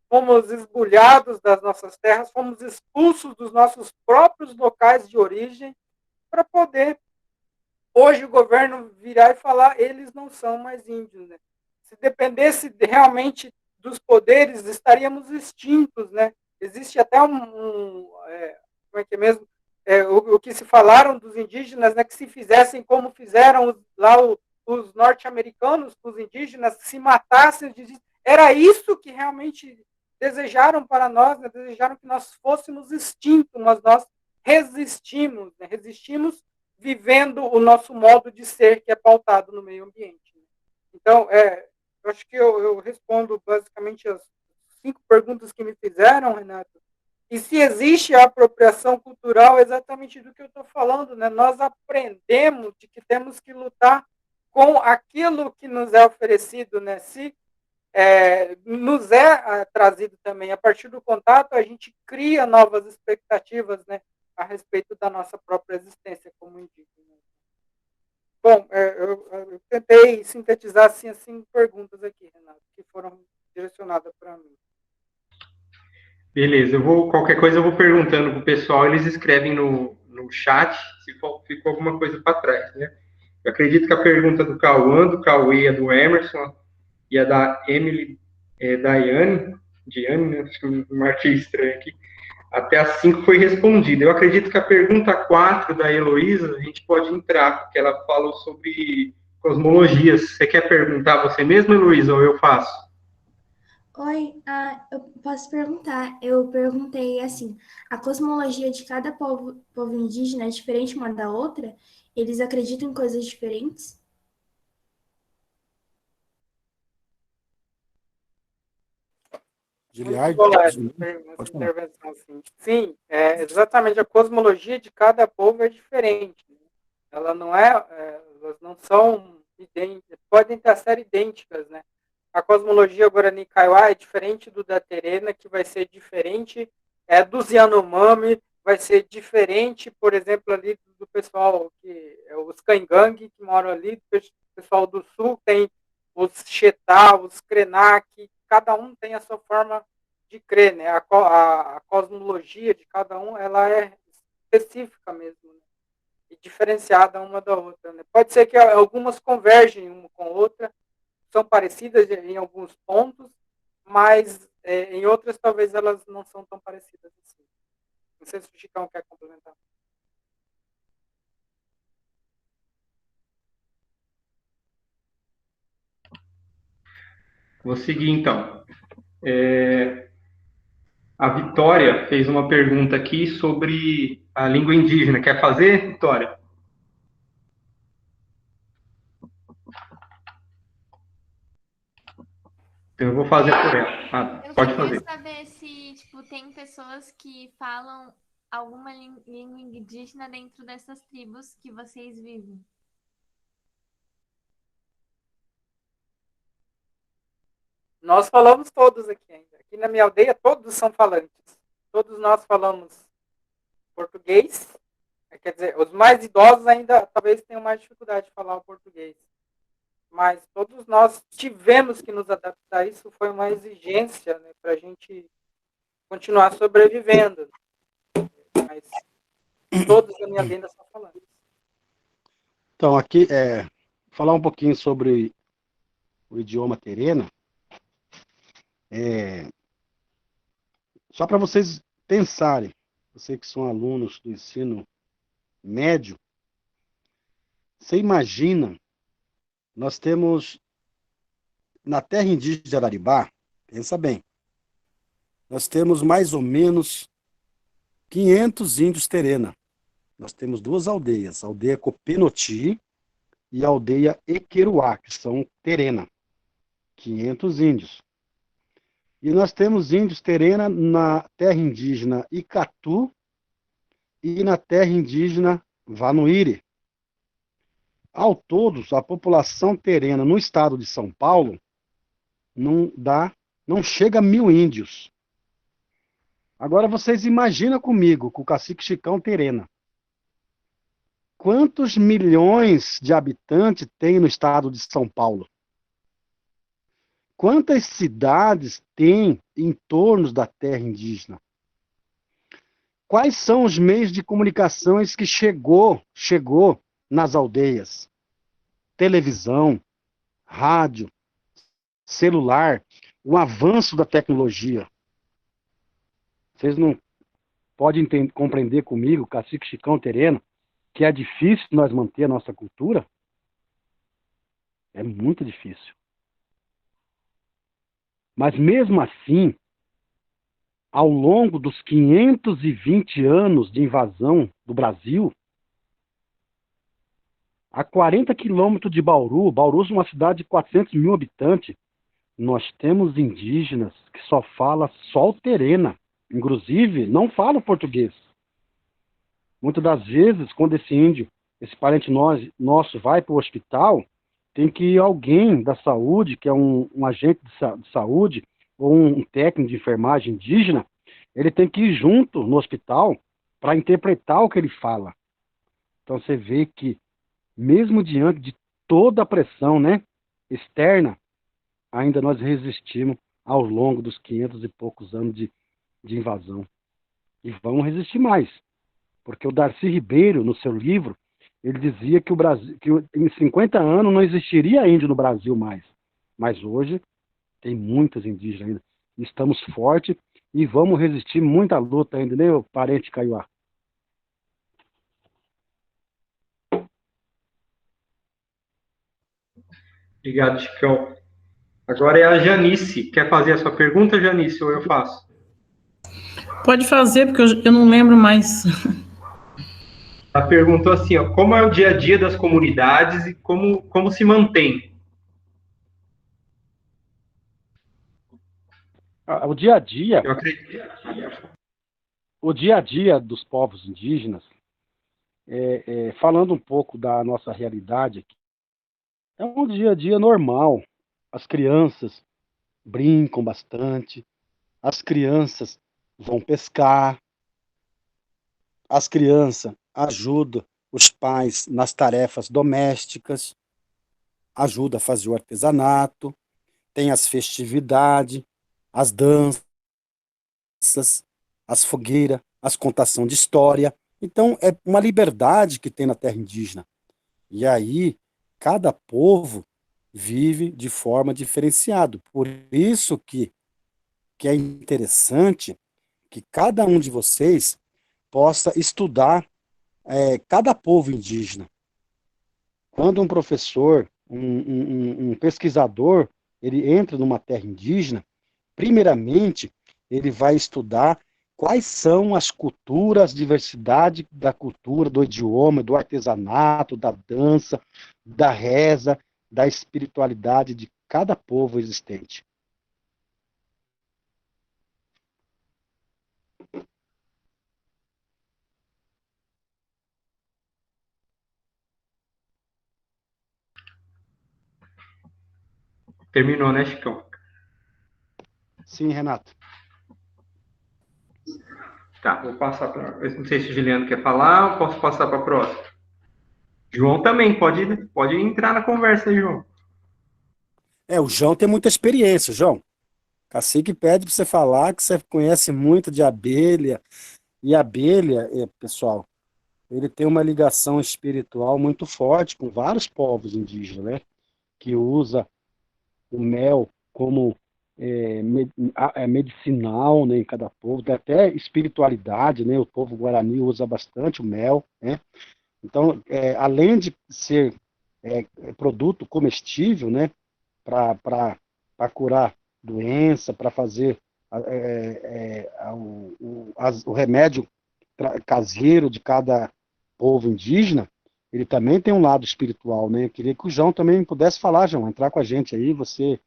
fomos esbulhados das nossas terras, fomos expulsos dos nossos próprios locais de origem para poder, hoje, o governo virar e falar, eles não são mais índios, né? Se dependesse realmente dos poderes, estaríamos extintos, né? Existe até como é que é mesmo? O que se falaram dos indígenas, né? Que se fizessem como fizeram lá os norte-americanos com os indígenas, se matassem, era isso que realmente desejaram para nós, né? Desejaram que nós fôssemos extintos, mas nós resistimos, né? Resistimos vivendo o nosso modo de ser, que é pautado no meio ambiente. Então, eu acho que eu respondo basicamente as 5 perguntas que me fizeram, Renato. E se existe a apropriação cultural, é exatamente do que eu estou falando, né? Nós aprendemos de que temos que lutar com aquilo que nos é oferecido, né? Se nos é trazido também, a partir do contato, a gente cria novas expectativas, né? A respeito da nossa própria existência como indígena. Bom, eu tentei sintetizar assim, as 5 perguntas aqui, Renato, que foram direcionadas para mim. Beleza, qualquer coisa eu vou perguntando pro pessoal, eles escrevem no chat se ficou alguma coisa para trás, né? Eu acredito que a pergunta do Cauã, do Cauê, a do Emerson e a da Emily, Diane, né? Acho que marquei estranho aqui. Até as 5 foi respondida. Eu acredito que a pergunta 4 da Heloísa, a gente pode entrar, porque ela falou sobre cosmologias. Você quer perguntar você mesma, Heloísa, ou eu faço? Oi, eu posso perguntar. Eu perguntei assim: a cosmologia de cada povo indígena é diferente uma da outra? Eles acreditam em coisas diferentes? Muito Giliard, boa essa pode falar. intervenção, sim. Sim, exatamente. A cosmologia de cada povo é diferente. Ela não elas não são idênticas, podem ter ser idênticas, né? A cosmologia Guarani Kaiowá é diferente do da Terena, que vai ser diferente dos Yanomami, vai ser diferente, por exemplo, ali do pessoal que é os Caingangue, que moram ali, do pessoal do sul tem os Xetá, os Krenak, cada um tem a sua forma de crer, né? A cosmologia de cada um, ela é específica mesmo, né? E diferenciada uma da outra, né? Pode ser que algumas convergem uma com a outra, são parecidas em alguns pontos, mas em outras talvez elas não são tão parecidas assim. Não sei se o Chicão quer complementar. Vou seguir então. A Vitória fez uma pergunta aqui sobre a língua indígena. Quer fazer, Vitória? Então eu vou fazer por ela. Eu Pode queria fazer. saber se, tipo, tem pessoas que falam alguma língua indígena dentro dessas tribos que vocês vivem. Nós falamos todos aqui ainda. Aqui na minha aldeia, todos são falantes. Todos nós falamos português. Quer dizer, os mais idosos ainda talvez tenham mais dificuldade de falar o português. Mas todos nós tivemos que nos adaptar. Isso foi uma exigência, né, para a gente continuar sobrevivendo. Mas todos da minha aldeia são falantes. Então, aqui, falar um pouquinho sobre o idioma terena, só para vocês pensarem, vocês que são alunos do ensino médio, você imagina, nós temos, na terra indígena de Araribá, pensa bem, nós temos mais ou menos 500 índios terena. Nós temos duas aldeias, a aldeia Copinoti e a aldeia Equeruá, que são terena. 500 índios. E nós temos índios terena na terra indígena Icatu e na terra indígena Vanuíri. Ao todo, a população terena no estado de São Paulo não chega a 1.000 índios. Agora vocês imaginam comigo, com o cacique Chicão terena. Quantos milhões de habitantes tem no estado de São Paulo? Quantas cidades tem em torno da terra indígena? Quais são os meios de comunicações que chegou nas aldeias? Televisão, rádio, celular, o avanço da tecnologia. Vocês não podem compreender comigo, cacique Chicão terena, que é difícil nós manter a nossa cultura? É muito difícil. Mas mesmo assim, ao longo dos 520 anos de invasão do Brasil, a 40 quilômetros de Bauru, Bauru é uma cidade de 400 mil habitantes, nós temos indígenas que só falam só o terena, inclusive não falam português. Muitas das vezes, quando esse índio, esse parente nosso vai para o hospital, tem que ir alguém da saúde, que é um agente de saúde, ou um técnico de enfermagem indígena, ele tem que ir junto no hospital para interpretar o que ele fala. Então você vê que, mesmo diante de toda a pressão, né, externa, ainda nós resistimos ao longo dos 500 e poucos anos de invasão. E vamos resistir mais. Porque o Darcy Ribeiro, no seu livro, ele dizia que em 50 anos não existiria índio no Brasil mais. Mas hoje tem muitos indígenas ainda. Estamos fortes e vamos resistir muita luta ainda, né, meu parente Kaiowá? Obrigado, Chicão. Agora é a Janice. Quer fazer a sua pergunta, Janice, ou eu faço? Pode fazer, porque eu não lembro mais. Ela perguntou assim, ó, como é o dia a dia das comunidades e como se mantém? O dia a dia, Eu acredito. o dia a dia dos povos indígenas, falando um pouco da nossa realidade aqui, é um dia a dia normal. As crianças brincam bastante, as crianças vão pescar, as crianças ajudam os pais nas tarefas domésticas, ajudam a fazer o artesanato, tem as festividades, as danças, as fogueiras, as contação de história. Então, é uma liberdade que tem na terra indígena. E aí, cada povo vive de forma diferenciada. Por isso que é interessante que cada um de vocês possa estudar cada povo indígena. Quando um professor, um pesquisador, ele entra numa terra indígena, primeiramente, ele vai estudar quais são as culturas, diversidade da cultura, do idioma, do artesanato, da dança, da reza, da espiritualidade de cada povo existente. Terminou, né, Chicão? Sim, Renato. Tá, vou passar para... Não sei se o Juliano quer falar ou posso passar para a próxima. João também, pode entrar na conversa aí, João. O João tem muita experiência, João. Cacique pede para você falar que você conhece muito de abelha. E a abelha, pessoal, ele tem uma ligação espiritual muito forte com vários povos indígenas, né? Que usa o mel como medicinal, né, em cada povo, tem até espiritualidade, né? O povo guarani usa bastante o mel, né? Então, além de ser produto comestível, né, para curar doença, para fazer o remédio caseiro de cada povo indígena, ele também tem um lado espiritual, né? Eu queria que o João também pudesse falar, João, entrar com a gente aí, você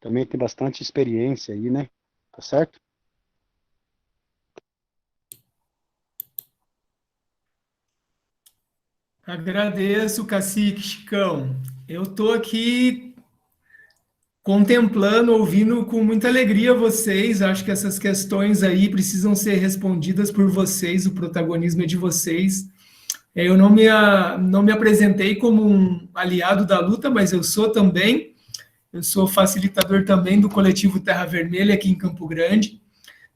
também tem bastante experiência aí, né? Tá certo? Agradeço, Cacique Chicão. Eu estou aqui contemplando, ouvindo com muita alegria vocês. Acho que essas questões aí precisam ser respondidas por vocês, o protagonismo é de vocês. Eu não me apresentei como um aliado da luta, mas eu sou também. Eu sou facilitador também do coletivo Terra Vermelha aqui em Campo Grande.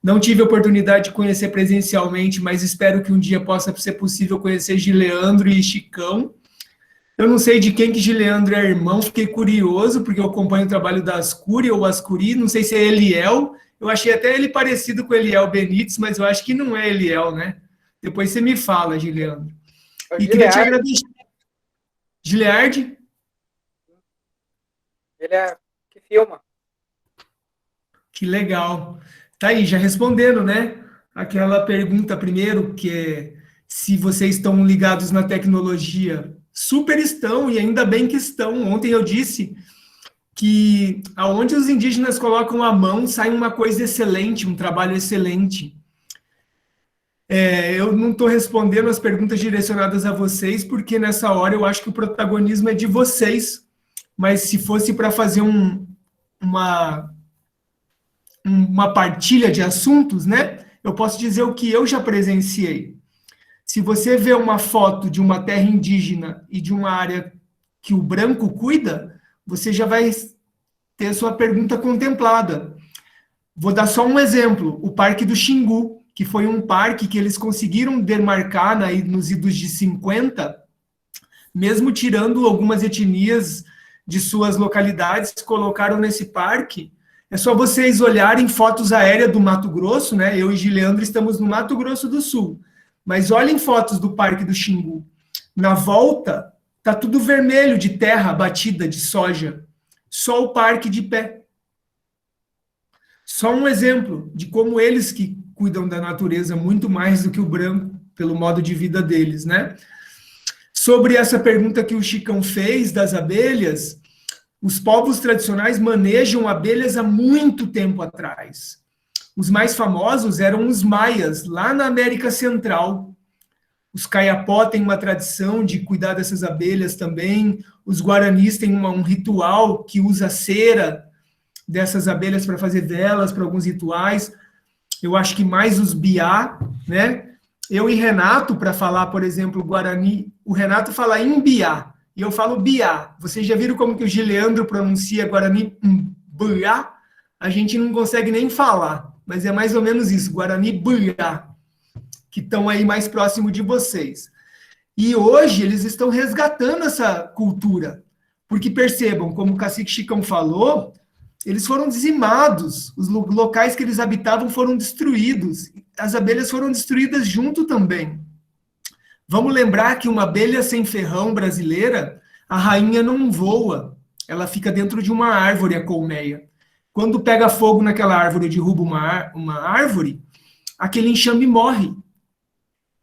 Não tive a oportunidade de conhecer presencialmente, mas espero que um dia possa ser possível conhecer Gileandro e Chicão. Eu não sei de quem que Gileandro é irmão, fiquei curioso, porque eu acompanho o trabalho da Ascuri ou Ascuri, não sei se é Eliel. Eu achei até ele parecido com Eliel Benites, mas eu acho que não é Eliel, né? Depois você me fala, Gileandro. E queria te agradecer. Gileard? Ele é que filma. Que legal. Tá aí, já respondendo, né? Aquela pergunta primeiro, que é se vocês estão ligados na tecnologia. Super estão, e ainda bem que estão. Ontem eu disse que aonde os indígenas colocam a mão, sai uma coisa excelente, um trabalho excelente. Eu não estou respondendo as perguntas direcionadas a vocês, porque nessa hora eu acho que o protagonismo é de vocês. Mas se fosse para fazer uma partilha de assuntos, né? Eu posso dizer o que eu já presenciei. Se você vê uma foto de uma terra indígena e de uma área que o branco cuida, você já vai ter sua pergunta contemplada. Vou dar só um exemplo, o Parque do Xingu, que foi um parque que eles conseguiram demarcar nos idos de 50, mesmo tirando algumas etnias de suas localidades, colocaram nesse parque. É só vocês olharem fotos aéreas do Mato Grosso, né? Eu e Gileandro estamos no Mato Grosso do Sul. Mas olhem fotos do Parque do Xingu. Na volta, tá tudo vermelho de terra batida, de soja. Só o parque de pé. Só um exemplo de como eles que cuidam da natureza muito mais do que o branco, pelo modo de vida deles, né? Sobre essa pergunta que o Chicão fez das abelhas, os povos tradicionais manejam abelhas há muito tempo atrás. Os mais famosos eram os maias, lá na América Central. Os Kayapó têm uma tradição de cuidar dessas abelhas também. Os guaranis têm um ritual que usa cera dessas abelhas para fazer velas, para alguns rituais. Eu acho que mais os biá, né? Eu e Renato, para falar, por exemplo, Guarani, o Renato fala imbiá, e eu falo biá. Vocês já viram como que o Gileandro pronuncia Guarani biá? A gente não consegue nem falar, mas é mais ou menos isso, Guarani biá, que estão aí mais próximo de vocês. E hoje eles estão resgatando essa cultura, porque percebam, como o Cacique Chicão falou, eles foram dizimados, os locais que eles habitavam foram destruídos, as abelhas foram destruídas junto também. Vamos lembrar que uma abelha sem ferrão brasileira, a rainha não voa, ela fica dentro de uma árvore, a colmeia. Quando pega fogo naquela árvore e derruba uma árvore, aquele enxame morre.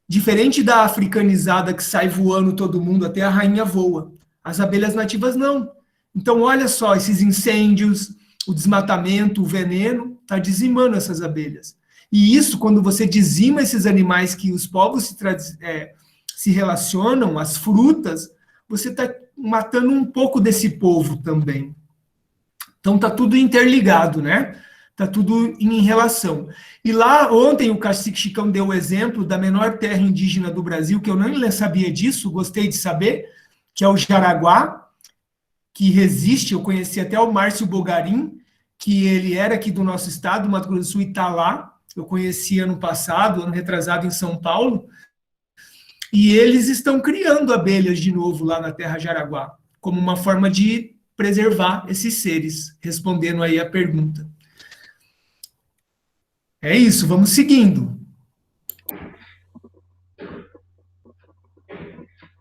Diferente da africanizada que sai voando todo mundo, até a rainha voa. As abelhas nativas não. Então, olha só, esses incêndios, o desmatamento, o veneno, está dizimando essas abelhas. E isso, quando você dizima esses animais que os povos se relacionam, as frutas, você está matando um pouco desse povo também. Então, está tudo interligado, né? está tudo em relação. E lá, ontem, o Cacique Chicão deu o exemplo da menor terra indígena do Brasil, que eu nem sabia disso, gostei de saber, que é o Jaraguá, que resiste, eu conheci até o Márcio Bogarim, que ele era aqui do nosso estado, Mato Grosso do Sul, e está lá, eu conheci ano passado, ano retrasado em São Paulo, e eles estão criando abelhas de novo lá na terra Jaraguá, como uma forma de preservar esses seres, respondendo aí a pergunta. É isso, vamos seguindo.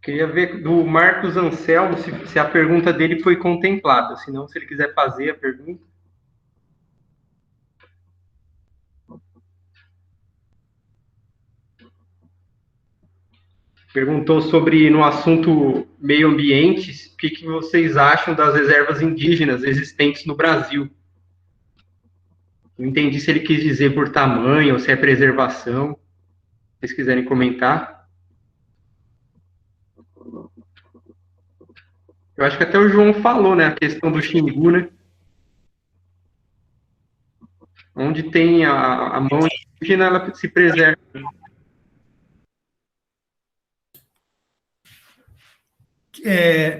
Queria ver do Marcos Anselmo se a pergunta dele foi contemplada. Se não, se ele quiser fazer a pergunta. Perguntou sobre, no assunto meio ambiente, o que vocês acham das reservas indígenas existentes no Brasil. Não entendi se ele quis dizer por tamanho ou se é preservação. Se vocês quiserem comentar. Eu acho que até o João falou, né? A questão do Xingu, né? Onde tem a mão indígena, ela se preserva.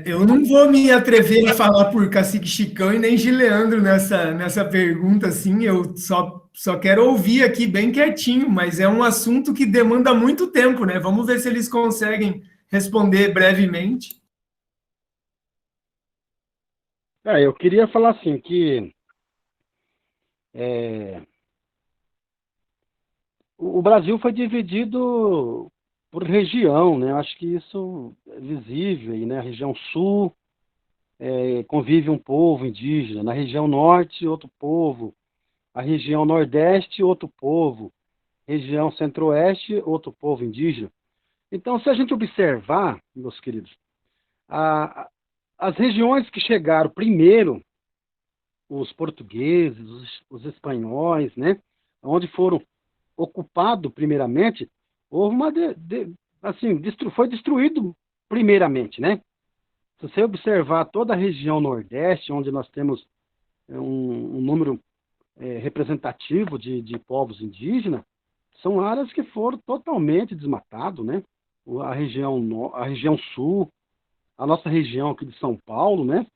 Eu não vou me atrever a falar por Cacique Chicão e nem Gileandro nessa pergunta, assim, eu só quero ouvir aqui bem quietinho, mas é um assunto que demanda muito tempo, né? Vamos ver se eles conseguem responder brevemente. Eu queria falar assim, que o Brasil foi dividido por região, né? Eu acho que isso é visível aí, né? A região sul convive um povo indígena, na região norte outro povo, a região nordeste outro povo, região centro-oeste outro povo indígena. Então, se a gente observar, meus queridos, as regiões que chegaram primeiro, os portugueses, os espanhóis, né? Onde foram ocupados primeiramente, houve uma foi destruído primeiramente, né? Se você observar toda a região nordeste, onde nós temos um número representativo de povos indígenas, são áreas que foram totalmente desmatadas, né? A região sul, a nossa região aqui de São Paulo, né?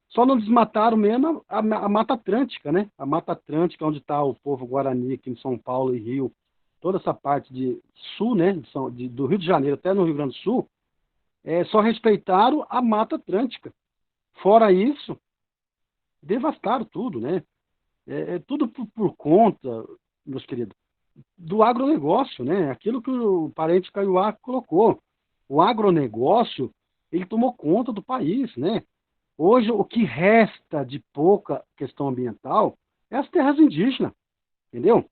Só não desmataram mesmo a Mata Atlântica, né? A Mata Atlântica, onde está o povo Guarani aqui em São Paulo e Rio, toda essa parte de sul, né? Do Rio de Janeiro até no Rio Grande do Sul, só respeitaram a Mata Atlântica. Fora isso, devastaram tudo, né? Tudo por conta, meus queridos, do agronegócio, né? Aquilo que o parente Kaiowá colocou. O agronegócio, ele tomou conta do país, né? Hoje, o que resta de pouca questão ambiental é as terras indígenas, entendeu?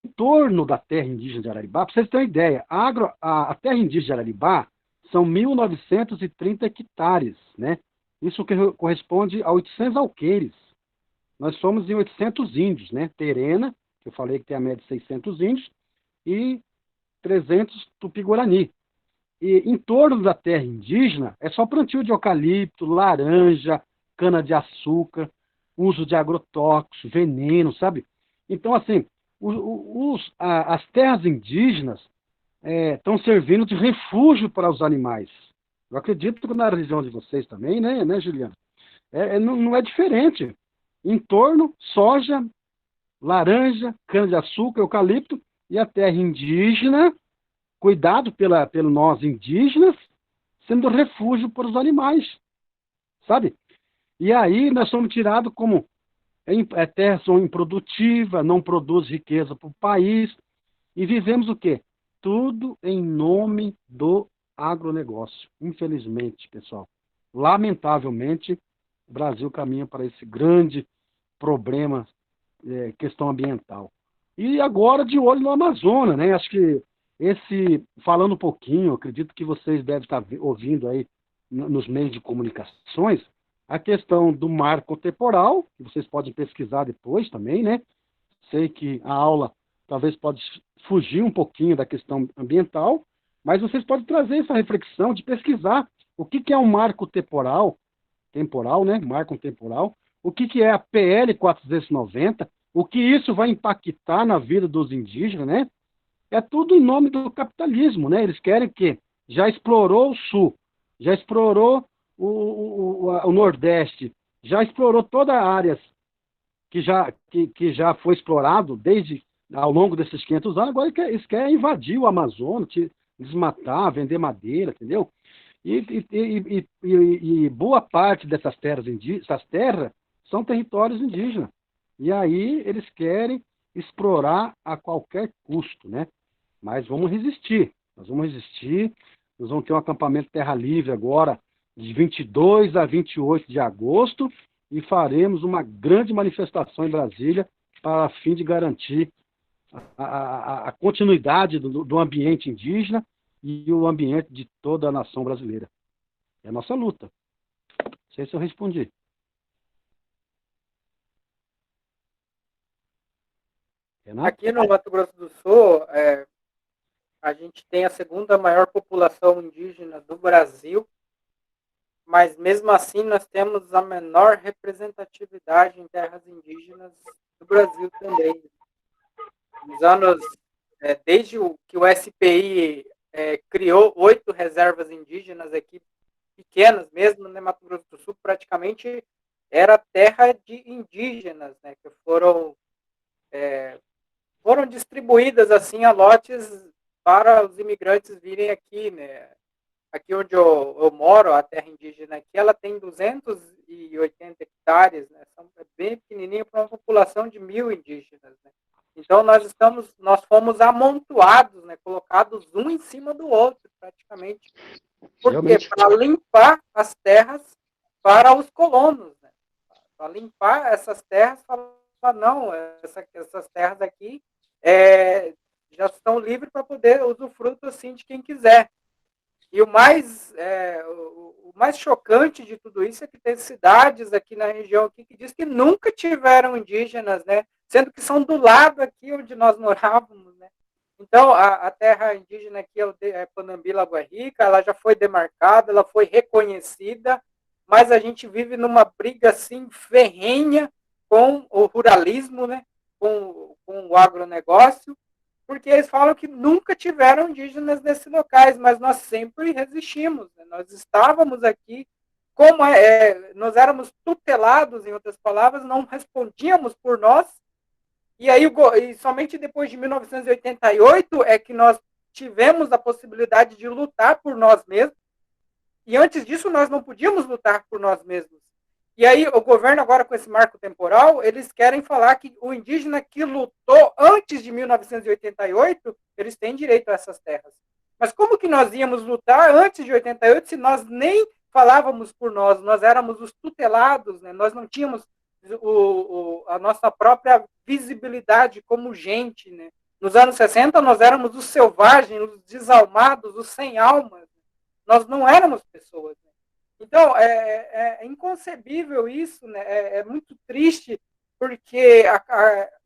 Em torno da terra indígena de Araribá, para vocês terem uma ideia, a terra indígena de Araribá são 1.930 hectares, né? Isso que corresponde a 800 alqueires. Nós somos em 800 índios, né? Terena, que eu falei que tem a média de 600 índios, e 300 tupi-guarani. E em torno da terra indígena é só plantio de eucalipto, laranja, cana-de-açúcar, uso de agrotóxicos, veneno, sabe? Então, assim, as terras indígenas estão servindo de refúgio para os animais. Eu acredito que na região de vocês também, né Juliana? Não é diferente. Em torno, soja, laranja, cana-de-açúcar, eucalipto, e a terra indígena, cuidado pelos nós indígenas, sendo refúgio para os animais, sabe? E aí nós somos tirados como terra improdutiva, não produz riqueza para o país, e vivemos o quê? Tudo em nome do agronegócio. Infelizmente, pessoal, lamentavelmente, o Brasil caminha para esse grande problema, questão ambiental. E agora de olho no Amazonas, né? Acho que falando um pouquinho, acredito que vocês devem estar ouvindo aí nos meios de comunicações, a questão do marco temporal, que vocês podem pesquisar depois também, né? Sei que a aula talvez pode fugir um pouquinho da questão ambiental, mas vocês podem trazer essa reflexão de pesquisar o que é um marco temporal, né? Marco temporal, o que é a PL 490, o que isso vai impactar na vida dos indígenas, né? É tudo em nome do capitalismo, né? Eles querem que já explorou o Sul, já explorou o Nordeste, já explorou todas as áreas que já foi explorado desde ao longo desses 500 anos, agora eles querem invadir o Amazonas, desmatar, vender madeira, entendeu? E boa parte dessas terras são territórios indígenas. E aí eles querem explorar a qualquer custo, né? Mas vamos resistir, nós vamos ter um acampamento Terra Livre agora, de 22 a 28 de agosto, e faremos uma grande manifestação em Brasília para a fim de garantir a continuidade do ambiente indígena e o ambiente de toda a nação brasileira. É a nossa luta. Não sei se eu respondi. Renato? Aqui no Mato Grosso do Sul, a gente tem a segunda maior população indígena do Brasil, mas mesmo assim nós temos a menor representatividade em terras indígenas do Brasil também. Nos anos, desde que o SPI criou 8 reservas indígenas aqui, pequenas mesmo, no Mato Grosso do Sul, praticamente era terra de indígenas, né, que foram distribuídas assim a lotes para os imigrantes virem aqui, né? Aqui onde eu moro, a terra indígena aqui, ela tem 280 hectares, né? É bem pequenininha para uma população de 1.000 indígenas, né? Então nós fomos amontoados, né? Colocados um em cima do outro, praticamente. Por quê? Para limpar as terras para os colonos, né? Para limpar essas terras, falar, não, essas terras aqui já estão livres para poder usufruir assim de quem quiser. E o mais chocante de tudo isso é que tem cidades aqui na região aqui que diz que nunca tiveram indígenas, né? Sendo que são do lado aqui onde nós morávamos, né? Então, a terra indígena aqui é Panambi, Lagoa Rica, ela já foi demarcada, ela foi reconhecida, mas a gente vive numa briga assim ferrenha com o ruralismo, né? Com o agronegócio, porque eles falam que nunca tiveram indígenas nesses locais, mas nós sempre resistimos, né? Nós estávamos aqui, como nós éramos tutelados, em outras palavras, não respondíamos por nós, e aí somente depois de 1988 é que nós tivemos a possibilidade de lutar por nós mesmos, e antes disso nós não podíamos lutar por nós mesmos. E aí o governo agora com esse marco temporal, eles querem falar que o indígena que lutou antes de 1988, eles têm direito a essas terras. Mas como que nós íamos lutar antes de 88 se nós nem falávamos por nós éramos os tutelados, né? Nós não tínhamos a nossa própria visibilidade como gente, né? Nos anos 60 nós éramos os selvagens, os desalmados, os sem alma. Nós não éramos pessoas. Então, é inconcebível isso, né? É muito triste, porque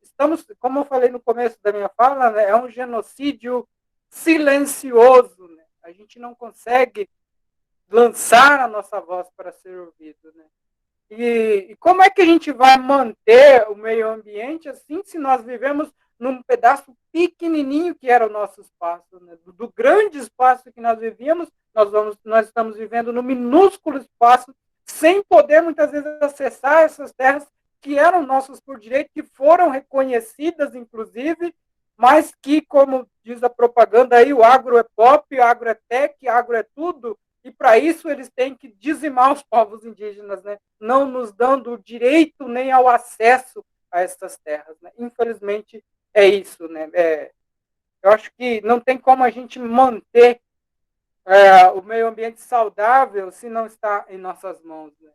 estamos, como eu falei no começo da minha fala, né? É um genocídio silencioso, né? A gente não consegue lançar a nossa voz para ser ouvido, né? E como é que a gente vai manter o meio ambiente assim, se nós vivemos num pedaço pequenininho que era o nosso espaço, né? Do grande espaço que nós vivíamos, nós estamos vivendo no minúsculo espaço, sem poder muitas vezes acessar essas terras que eram nossas por direito, que foram reconhecidas, inclusive, mas que, como diz a propaganda aí, o agro é pop, o agro é tech, o agro é tudo, e para isso eles têm que dizimar os povos indígenas, né? Não nos dando o direito nem ao acesso a essas terras, né? Infelizmente, é isso, né? Eu acho que não tem como a gente manter o meio ambiente saudável se não está em nossas mãos, né?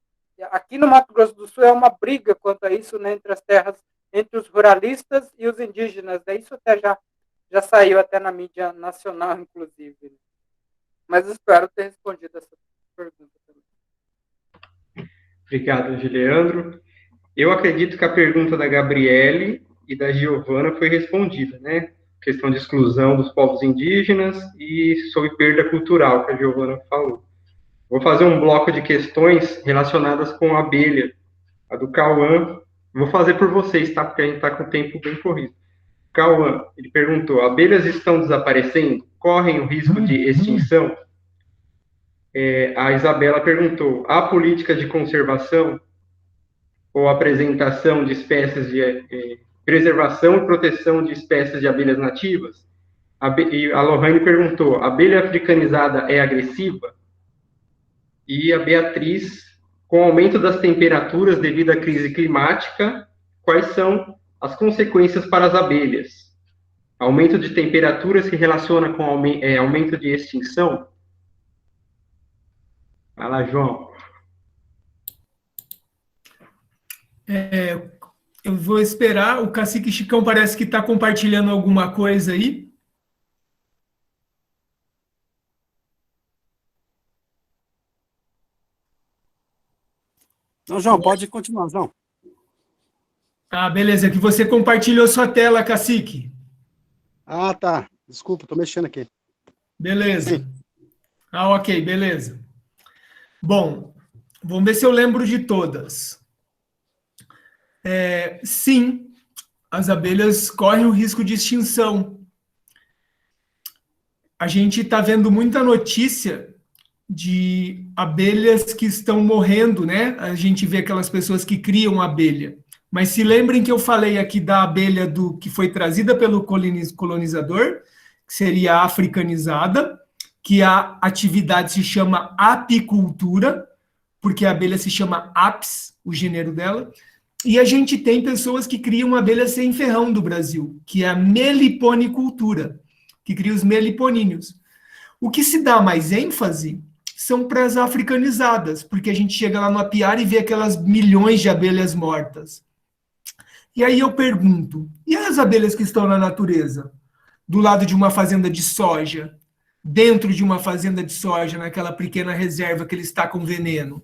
Aqui no Mato Grosso do Sul é uma briga quanto a isso, né, entre as terras, entre os ruralistas e os indígenas, né? Isso até já saiu até na mídia nacional, inclusive, né? Mas espero ter respondido essa pergunta também. Obrigado, Gileandro. Eu acredito que a pergunta da Gabriele e da Giovana foi respondida, né? Questão de exclusão dos povos indígenas e sobre perda cultural, que a Giovana falou. Vou fazer um bloco de questões relacionadas com a abelha, A do Cauã, vou fazer por vocês, tá? Porque a gente está com o tempo bem corrido. Cauã, ele perguntou: abelhas estão desaparecendo? Correm o risco de extinção? A Isabela perguntou: há política de conservação ou apresentação de espécies de preservação e proteção de espécies de abelhas nativas? E a Lohane perguntou: a abelha africanizada é agressiva? E a Beatriz: com o aumento das temperaturas devido à crise climática, quais são as consequências para as abelhas? Aumento de temperaturas se relaciona com aumento de extinção? Vai lá, João. Eu vou esperar. O Cacique Chicão parece que está compartilhando alguma coisa aí. Não, João, pode continuar, João. Ah, beleza, que você compartilhou sua tela, Cacique. Ah, tá. Desculpa, tô mexendo aqui. Beleza. Ah, ok, beleza. Bom, vamos ver se eu lembro de todas. Sim, as abelhas correm o risco de extinção. A gente está vendo muita notícia de abelhas que estão morrendo, né? A gente vê aquelas pessoas que criam abelha. Mas se lembrem que eu falei aqui da abelha que foi trazida pelo colonizador, que seria africanizada, que a atividade se chama apicultura, porque a abelha se chama Apis, o gênero dela. E a gente tem pessoas que criam abelha sem ferrão do Brasil, que é a meliponicultura, que cria os meliponíneos. O que se dá mais ênfase são para as africanizadas, porque a gente chega lá no apiário e vê aquelas milhões de abelhas mortas. E aí eu pergunto, e as abelhas que estão na natureza? Do lado de uma fazenda de soja, dentro de uma fazenda de soja, naquela pequena reserva que eles tacam veneno?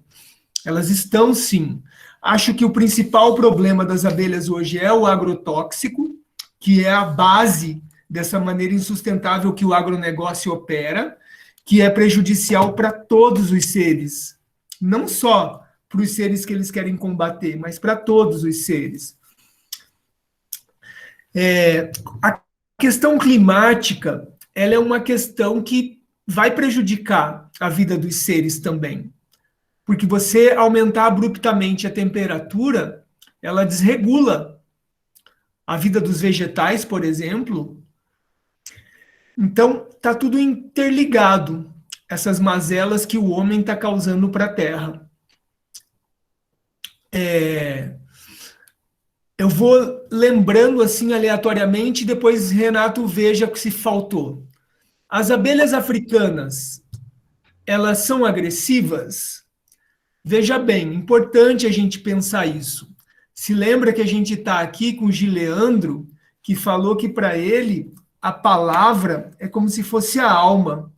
Elas estão, sim. Acho que o principal problema das abelhas hoje é o agrotóxico, que é a base dessa maneira insustentável que o agronegócio opera, que é prejudicial para todos os seres. Não só para os seres que eles querem combater, mas para todos os seres. A questão climática, ela é uma questão que vai prejudicar a vida dos seres também. Porque você aumentar abruptamente a temperatura, ela desregula a vida dos vegetais, por exemplo. Então, está tudo interligado, essas mazelas que o homem está causando para a Terra. Eu vou lembrando assim aleatoriamente, e depois Renato veja se faltou. As abelhas africanas, elas são agressivas? Veja bem, importante a gente pensar isso. Se lembra que a gente está aqui com o Gileandro, que falou que para ele a palavra é como se fosse a alma.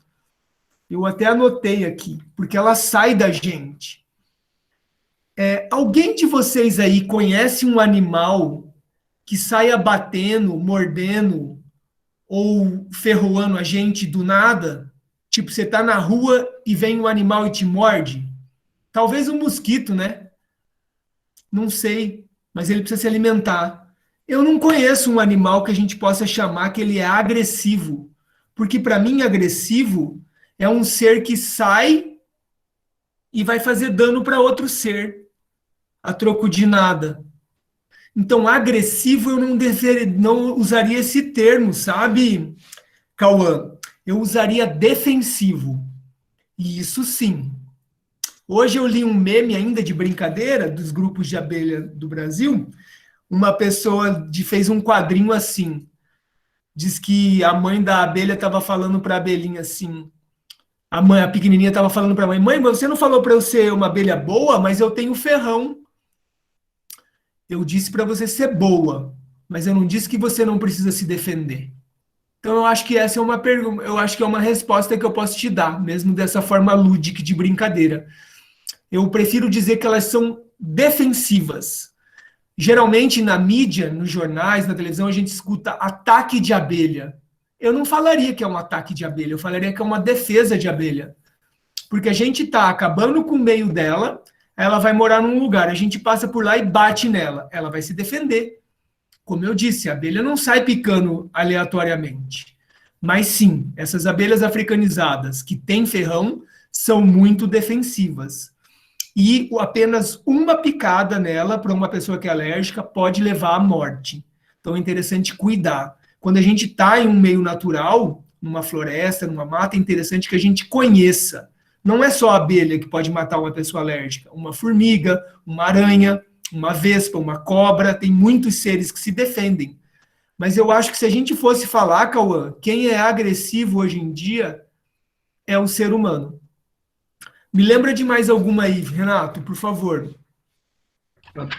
Eu até anotei aqui, porque ela sai da gente. Alguém de vocês aí conhece um animal que saia batendo, mordendo ou ferroando a gente do nada? Tipo, você está na rua e vem um animal e te morde? Talvez um mosquito, né? Não sei, mas ele precisa se alimentar. Eu não conheço um animal que a gente possa chamar que ele é agressivo, porque para mim agressivo é um ser que sai e vai fazer dano para outro ser, a troco de nada. Então, agressivo eu não usaria esse termo, sabe, Cauã? Eu usaria defensivo. E isso sim. Hoje eu li um meme ainda de brincadeira dos grupos de abelha do Brasil. Uma pessoa fez um quadrinho assim. Diz que a mãe da abelha estava falando para a abelhinha assim. A pequenininha estava falando para a mãe: mãe, você não falou para eu ser uma abelha boa, mas eu tenho ferrão. Eu disse para você ser boa, mas eu não disse que você não precisa se defender. Então eu acho que essa é uma pergunta, eu acho que é uma resposta que eu posso te dar, mesmo dessa forma lúdica de brincadeira. Eu prefiro dizer que elas são defensivas. Geralmente na mídia, nos jornais, na televisão, a gente escuta ataque de abelha. Eu não falaria que é um ataque de abelha, eu falaria que é uma defesa de abelha. Porque a gente está acabando com o meio dela, ela vai morar num lugar, a gente passa por lá e bate nela, ela vai se defender. Como eu disse, a abelha não sai picando aleatoriamente. Mas sim, essas abelhas africanizadas que têm ferrão são muito defensivas. E apenas uma picada nela, para uma pessoa que é alérgica, pode levar à morte. Então é interessante cuidar. Quando a gente está em um meio natural, numa floresta, numa mata, é interessante que a gente conheça. Não é só a abelha que pode matar uma pessoa alérgica. Uma formiga, uma aranha, uma vespa, uma cobra, tem muitos seres que se defendem. Mas eu acho que se a gente fosse falar, Cauã, quem é agressivo hoje em dia é o ser humano. Me lembra de mais alguma aí, Renato, por favor.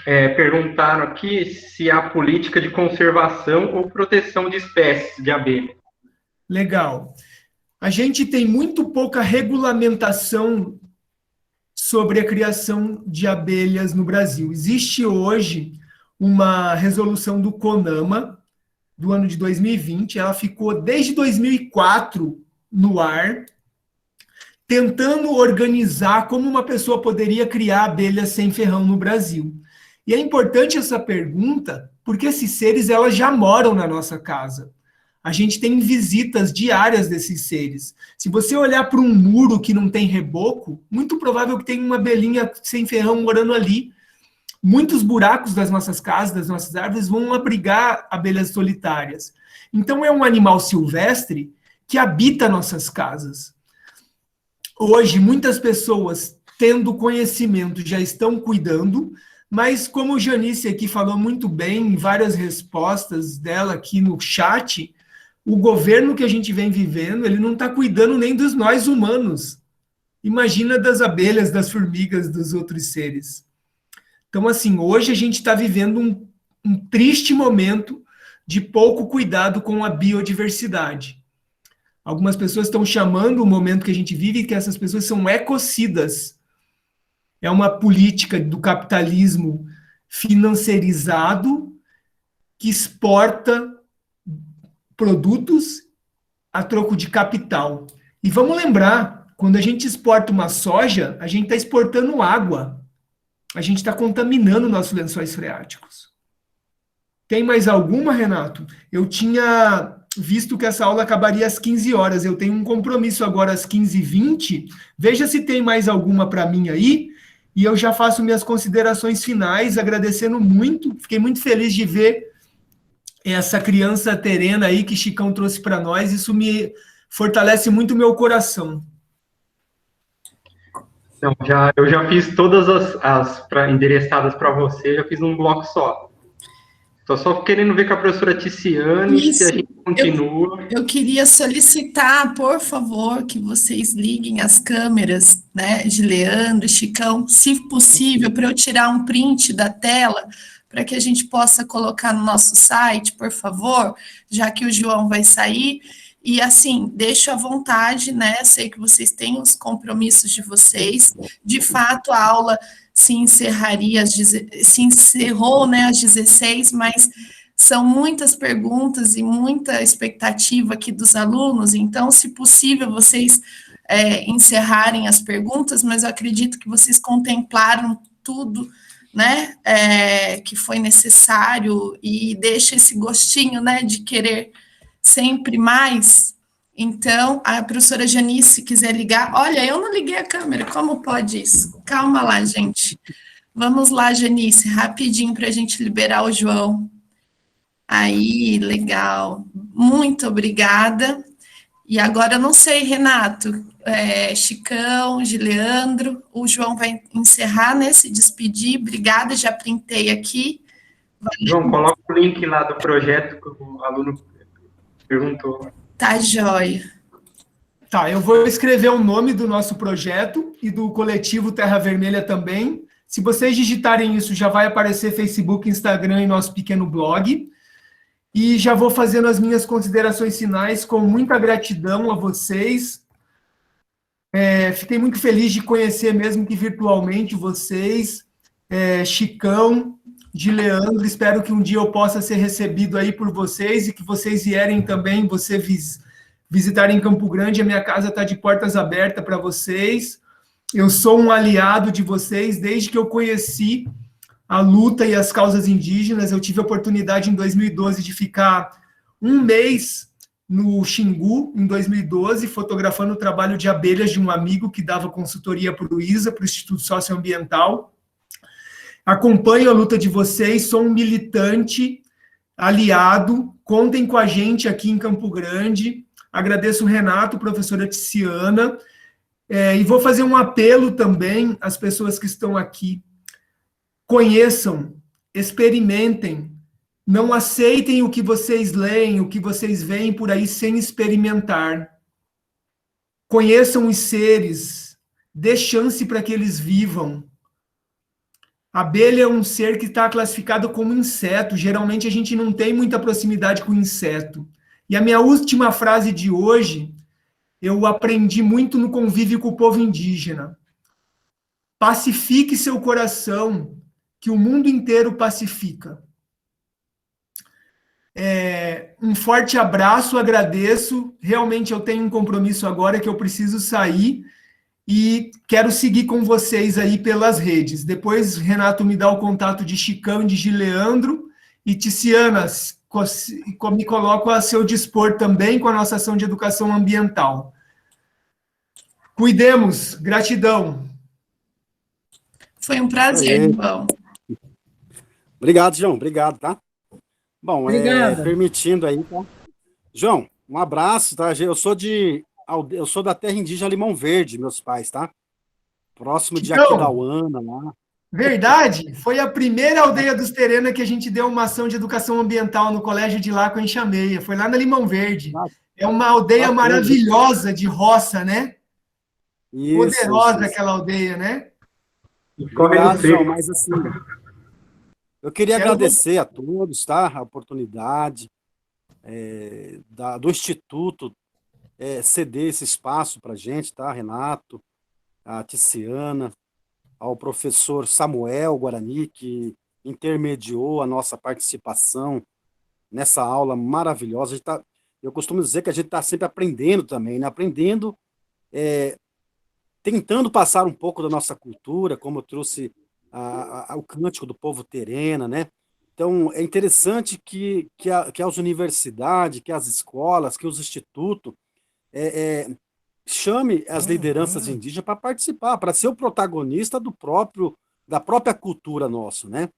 Perguntaram aqui se há política de conservação ou proteção de espécies de abelha. Legal. A gente tem muito pouca regulamentação sobre a criação de abelhas no Brasil. Existe hoje uma resolução do CONAMA, do ano de 2020, ela ficou desde 2004 no ar, tentando organizar como uma pessoa poderia criar abelhas sem ferrão no Brasil. E é importante essa pergunta, porque esses seres elas já moram na nossa casa. A gente tem visitas diárias desses seres. Se você olhar para um muro que não tem reboco, muito provável que tenha uma abelhinha sem ferrão morando ali. Muitos buracos das nossas casas, das nossas árvores, vão abrigar abelhas solitárias. Então, é um animal silvestre que habita nossas casas. Hoje, muitas pessoas, tendo conhecimento, já estão cuidando, mas como Janice aqui falou muito bem, em várias respostas dela aqui no chat, o governo que a gente vem vivendo, ele não está cuidando nem dos nós humanos. Imagina das abelhas, das formigas, dos outros seres. Então, assim, hoje a gente está vivendo um triste momento de pouco cuidado com a biodiversidade. Algumas pessoas estão chamando o momento que a gente vive que essas pessoas são ecocidas. É uma política do capitalismo financiarizado que exporta produtos a troco de capital. E vamos lembrar, quando a gente exporta uma soja, a gente está exportando água. A gente está contaminando nossos lençóis freáticos. Tem mais alguma, Renato? Eu tinha visto que essa aula acabaria às 15 horas. Eu tenho um compromisso agora às 15h20. Veja se tem mais alguma para mim aí. E eu já faço minhas considerações finais, agradecendo muito. Fiquei muito feliz de ver essa criança terena aí que Chicão trouxe para nós. Isso me fortalece muito o meu coração. Então, eu já fiz todas as endereçadas para você, já fiz um bloco só. Estou só querendo ver com a professora Ticiane se a gente continua. Eu queria solicitar, por favor, que vocês liguem as câmeras, né, de Leandro, Chicão, se possível, para eu tirar um print da tela, para que a gente possa colocar no nosso site, por favor, já que o João vai sair. E, assim, deixo à vontade, né, sei que vocês têm os compromissos de vocês. De fato, a aula se encerrou, né, às 16, mas são muitas perguntas e muita expectativa aqui dos alunos, então, se possível, vocês encerrarem as perguntas, mas eu acredito que vocês contemplaram tudo, né, que foi necessário e deixa esse gostinho, né, de querer sempre mais. Então, a professora Janice, se quiser ligar... Olha, eu não liguei a câmera, como pode isso? Calma lá, gente. Vamos lá, Janice, rapidinho para a gente liberar o João. Aí, legal. Muito obrigada. E agora, eu não sei, Renato, Chicão, Gileandro, o João vai encerrar, né, se despedir. Obrigada, já printei aqui. João, coloca o link lá do projeto que o aluno perguntou. Tá, joia. Tá, eu vou escrever o nome do nosso projeto e do coletivo Terra Vermelha também. Se vocês digitarem isso, já vai aparecer Facebook, Instagram e nosso pequeno blog. E já vou fazendo as minhas considerações finais com muita gratidão a vocês. Fiquei muito feliz de conhecer, mesmo que virtualmente, vocês. Chicão, de Leandro, espero que um dia eu possa ser recebido aí por vocês e que vocês vierem também, visitarem Campo Grande, a minha casa está de portas abertas para vocês. Eu sou um aliado de vocês desde que eu conheci a luta e as causas indígenas. Eu tive a oportunidade em 2012 de ficar um mês no Xingu, em 2012, fotografando o trabalho de abelhas de um amigo que dava consultoria para o ISA, para o Instituto Socioambiental. Acompanho a luta de vocês, sou um militante, aliado, contem com a gente aqui em Campo Grande. Agradeço o Renato, professora Tiziana, e vou fazer um apelo também às pessoas que estão aqui. Conheçam, experimentem, não aceitem o que vocês leem, o que vocês veem por aí sem experimentar. Conheçam os seres, dê chance para que eles vivam. A abelha é um ser que está classificado como inseto. Geralmente a gente não tem muita proximidade com o inseto. E a minha última frase de hoje, eu aprendi muito no convívio com o povo indígena. Pacifique seu coração, que o mundo inteiro pacifica. Um forte abraço, agradeço. Realmente eu tenho um compromisso agora que eu preciso sair e quero seguir com vocês aí pelas redes. Depois, Renato me dá o contato de Chicão e de Gileandro, e Tiziana, me coloco a seu dispor também com a nossa ação de educação ambiental. Cuidemos, gratidão. Foi um prazer, João. Obrigado, João, obrigado, tá? Bom, Obrigada. permitindo aí, tá? João, um abraço, tá? Eu sou da terra indígena Limão Verde, meus pais, tá? Próximo de Aquidauana, lá. Verdade, foi a primeira aldeia dos Terena que a gente deu uma ação de educação ambiental no colégio de Laco, em Chameia. Foi lá na Limão Verde. É uma aldeia maravilhosa de roça, né? Poderosa aquela aldeia, né? Obrigado, João, mas assim, eu queria agradecer a todos, tá? A oportunidade do Instituto ceder esse espaço para a gente, tá? Renato, a Tiziana, ao professor Samuel Guarani, que intermediou a nossa participação nessa aula maravilhosa. Eu costumo dizer que a gente está sempre aprendendo também, né? Aprendendo, tentando passar um pouco da nossa cultura, como eu trouxe o cântico do povo Terena, né? Então, é interessante que as universidades, que as escolas, que os institutos chame as lideranças indígenas para participar, para ser o protagonista da própria cultura nossa, né?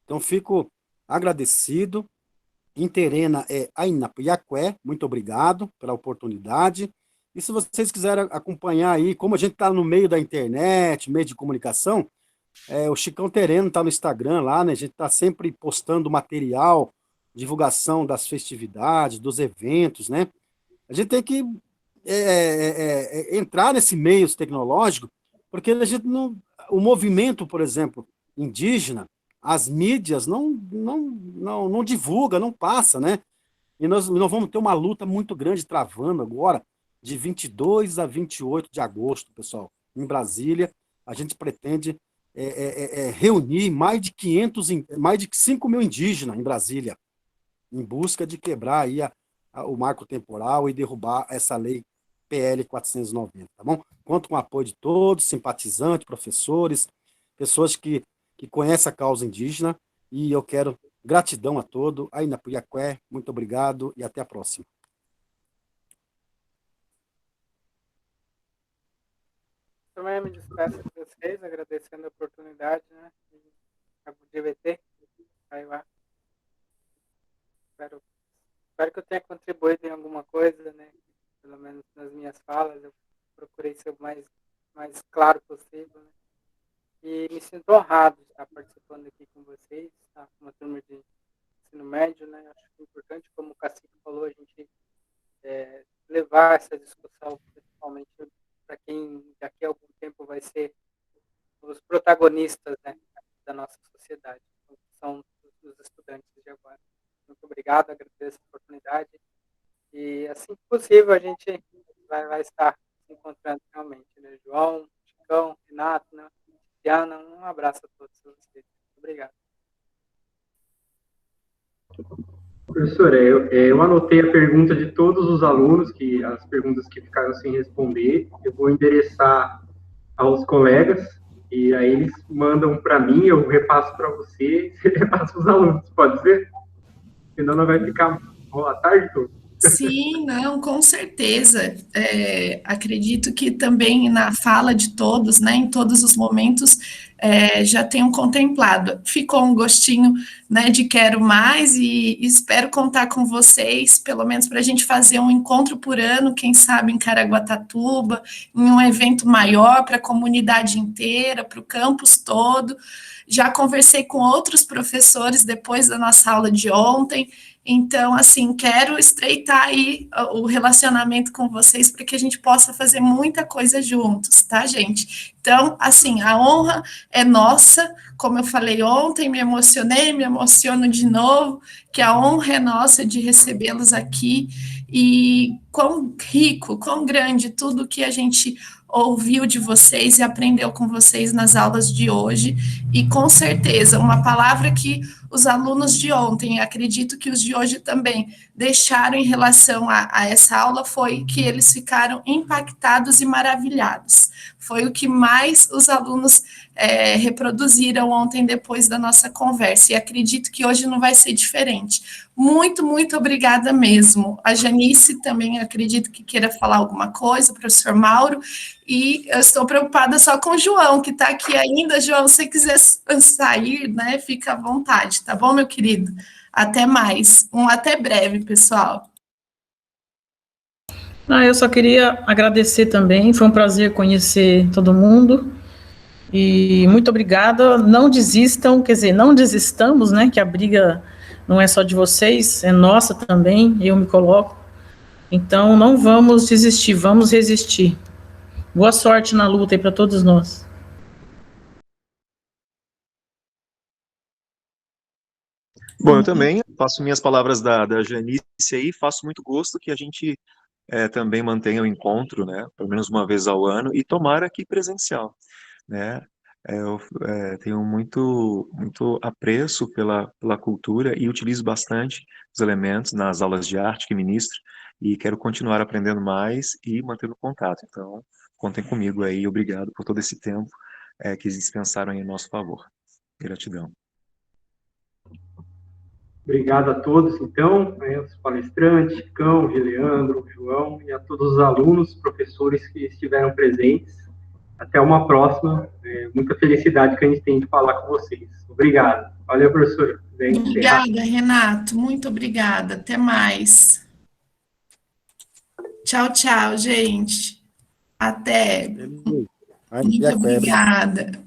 Então, fico agradecido. Em Terena é Ainapuiaqué, muito obrigado pela oportunidade. E se vocês quiserem acompanhar aí, como a gente está no meio da internet, meio de comunicação, o Chicão Terena está no Instagram lá, né? A gente está sempre postando material, divulgação das festividades, dos eventos, né? A gente tem que entrar nesse meio tecnológico, porque a gente não, o movimento, por exemplo, indígena, as mídias não divulga, não passa, né? E nós vamos ter uma luta muito grande travando agora, de 22 a 28 de agosto, pessoal, em Brasília. A gente pretende reunir mais de 5 mil indígenas em Brasília, em busca de quebrar aí o marco temporal e derrubar essa lei PL 490, tá bom? Conto com o apoio de todos, simpatizantes, professores, pessoas que conhecem a causa indígena, e eu quero gratidão a todos. Ainapuiaqué, muito obrigado e até a próxima. Também me despeço de vocês, agradecendo a oportunidade, né, de VT. Aí lá. Espero que eu tenha contribuído em alguma coisa, né, pelo menos nas minhas falas. Eu procurei ser o mais claro possível, né? E me sinto honrado de estar participando aqui com vocês, tá? Uma turma de ensino médio, né? Acho que é importante, como o Cacique falou, a gente levar essa discussão, principalmente para quem daqui a algum tempo vai ser os protagonistas, né, da nossa sociedade, que são os estudantes de agora. Muito obrigado, agradeço a oportunidade, e assim que possível a gente vai estar se encontrando realmente, né? João, Chicão, Renato, né? Tiziana, um abraço a todos vocês. Obrigado. Professor, eu anotei a pergunta de todos os alunos, as perguntas que ficaram sem responder. Eu vou endereçar aos colegas, e aí eles mandam para mim, eu repasso para você, você repassa para os alunos, pode ser? Senão não vai ficar a tarde toda. Sim, não, com certeza. Acredito que também na fala de todos, né, em todos os momentos, já tenham contemplado. Ficou um gostinho, né, de quero mais e espero contar com vocês, pelo menos para a gente fazer um encontro por ano, quem sabe em Caraguatatuba, em um evento maior para a comunidade inteira, para o campus todo. Já conversei com outros professores depois da nossa aula de ontem. Então, assim, quero estreitar aí o relacionamento com vocês para que a gente possa fazer muita coisa juntos, tá, gente? Então, assim, a honra é nossa, como eu falei ontem, me emocionei, me emociono de novo, que a honra é nossa de recebê-los aqui e quão rico, quão grande tudo que a gente ouviu de vocês e aprendeu com vocês nas aulas de hoje, e com certeza, uma palavra que os alunos de ontem, acredito que os de hoje também, deixaram em relação a essa aula foi que eles ficaram impactados e maravilhados. Foi o que mais os alunos reproduziram ontem depois da nossa conversa, e acredito que hoje não vai ser diferente. Muito, muito obrigada mesmo. A Janice também acredito que queira falar alguma coisa, o professor Mauro, e eu estou preocupada só com o João, que está aqui ainda. João, se você quiser sair, né, fica à vontade, tá bom, meu querido? Até mais. Até breve, pessoal. Eu só queria agradecer também, foi um prazer conhecer todo mundo, e muito obrigada. Não desistam, quer dizer, não desistamos, né, que a briga não é só de vocês, é nossa também, eu me coloco. Então, não vamos desistir, vamos resistir. Boa sorte na luta aí para todos nós. Bom, eu também faço minhas palavras da Janice aí, faço muito gosto que a gente também mantenha o encontro, né, pelo menos uma vez ao ano, e tomara que presencial, né. Eu tenho muito, muito apreço pela cultura e utilizo bastante os elementos nas aulas de arte que ministro, e quero continuar aprendendo mais e mantendo contato. Então, contem comigo aí, obrigado por todo esse tempo que dispensaram em nosso favor. Gratidão. Obrigado a todos, então, os palestrantes, Cão, Leandro, João, e a todos os alunos, professores que estiveram presentes. Até uma próxima. Muita felicidade que a gente tem de falar com vocês. Obrigado. Valeu, professora. Obrigada, Renato. Muito obrigada. Até mais. Tchau, tchau, gente. Até. Muito obrigada.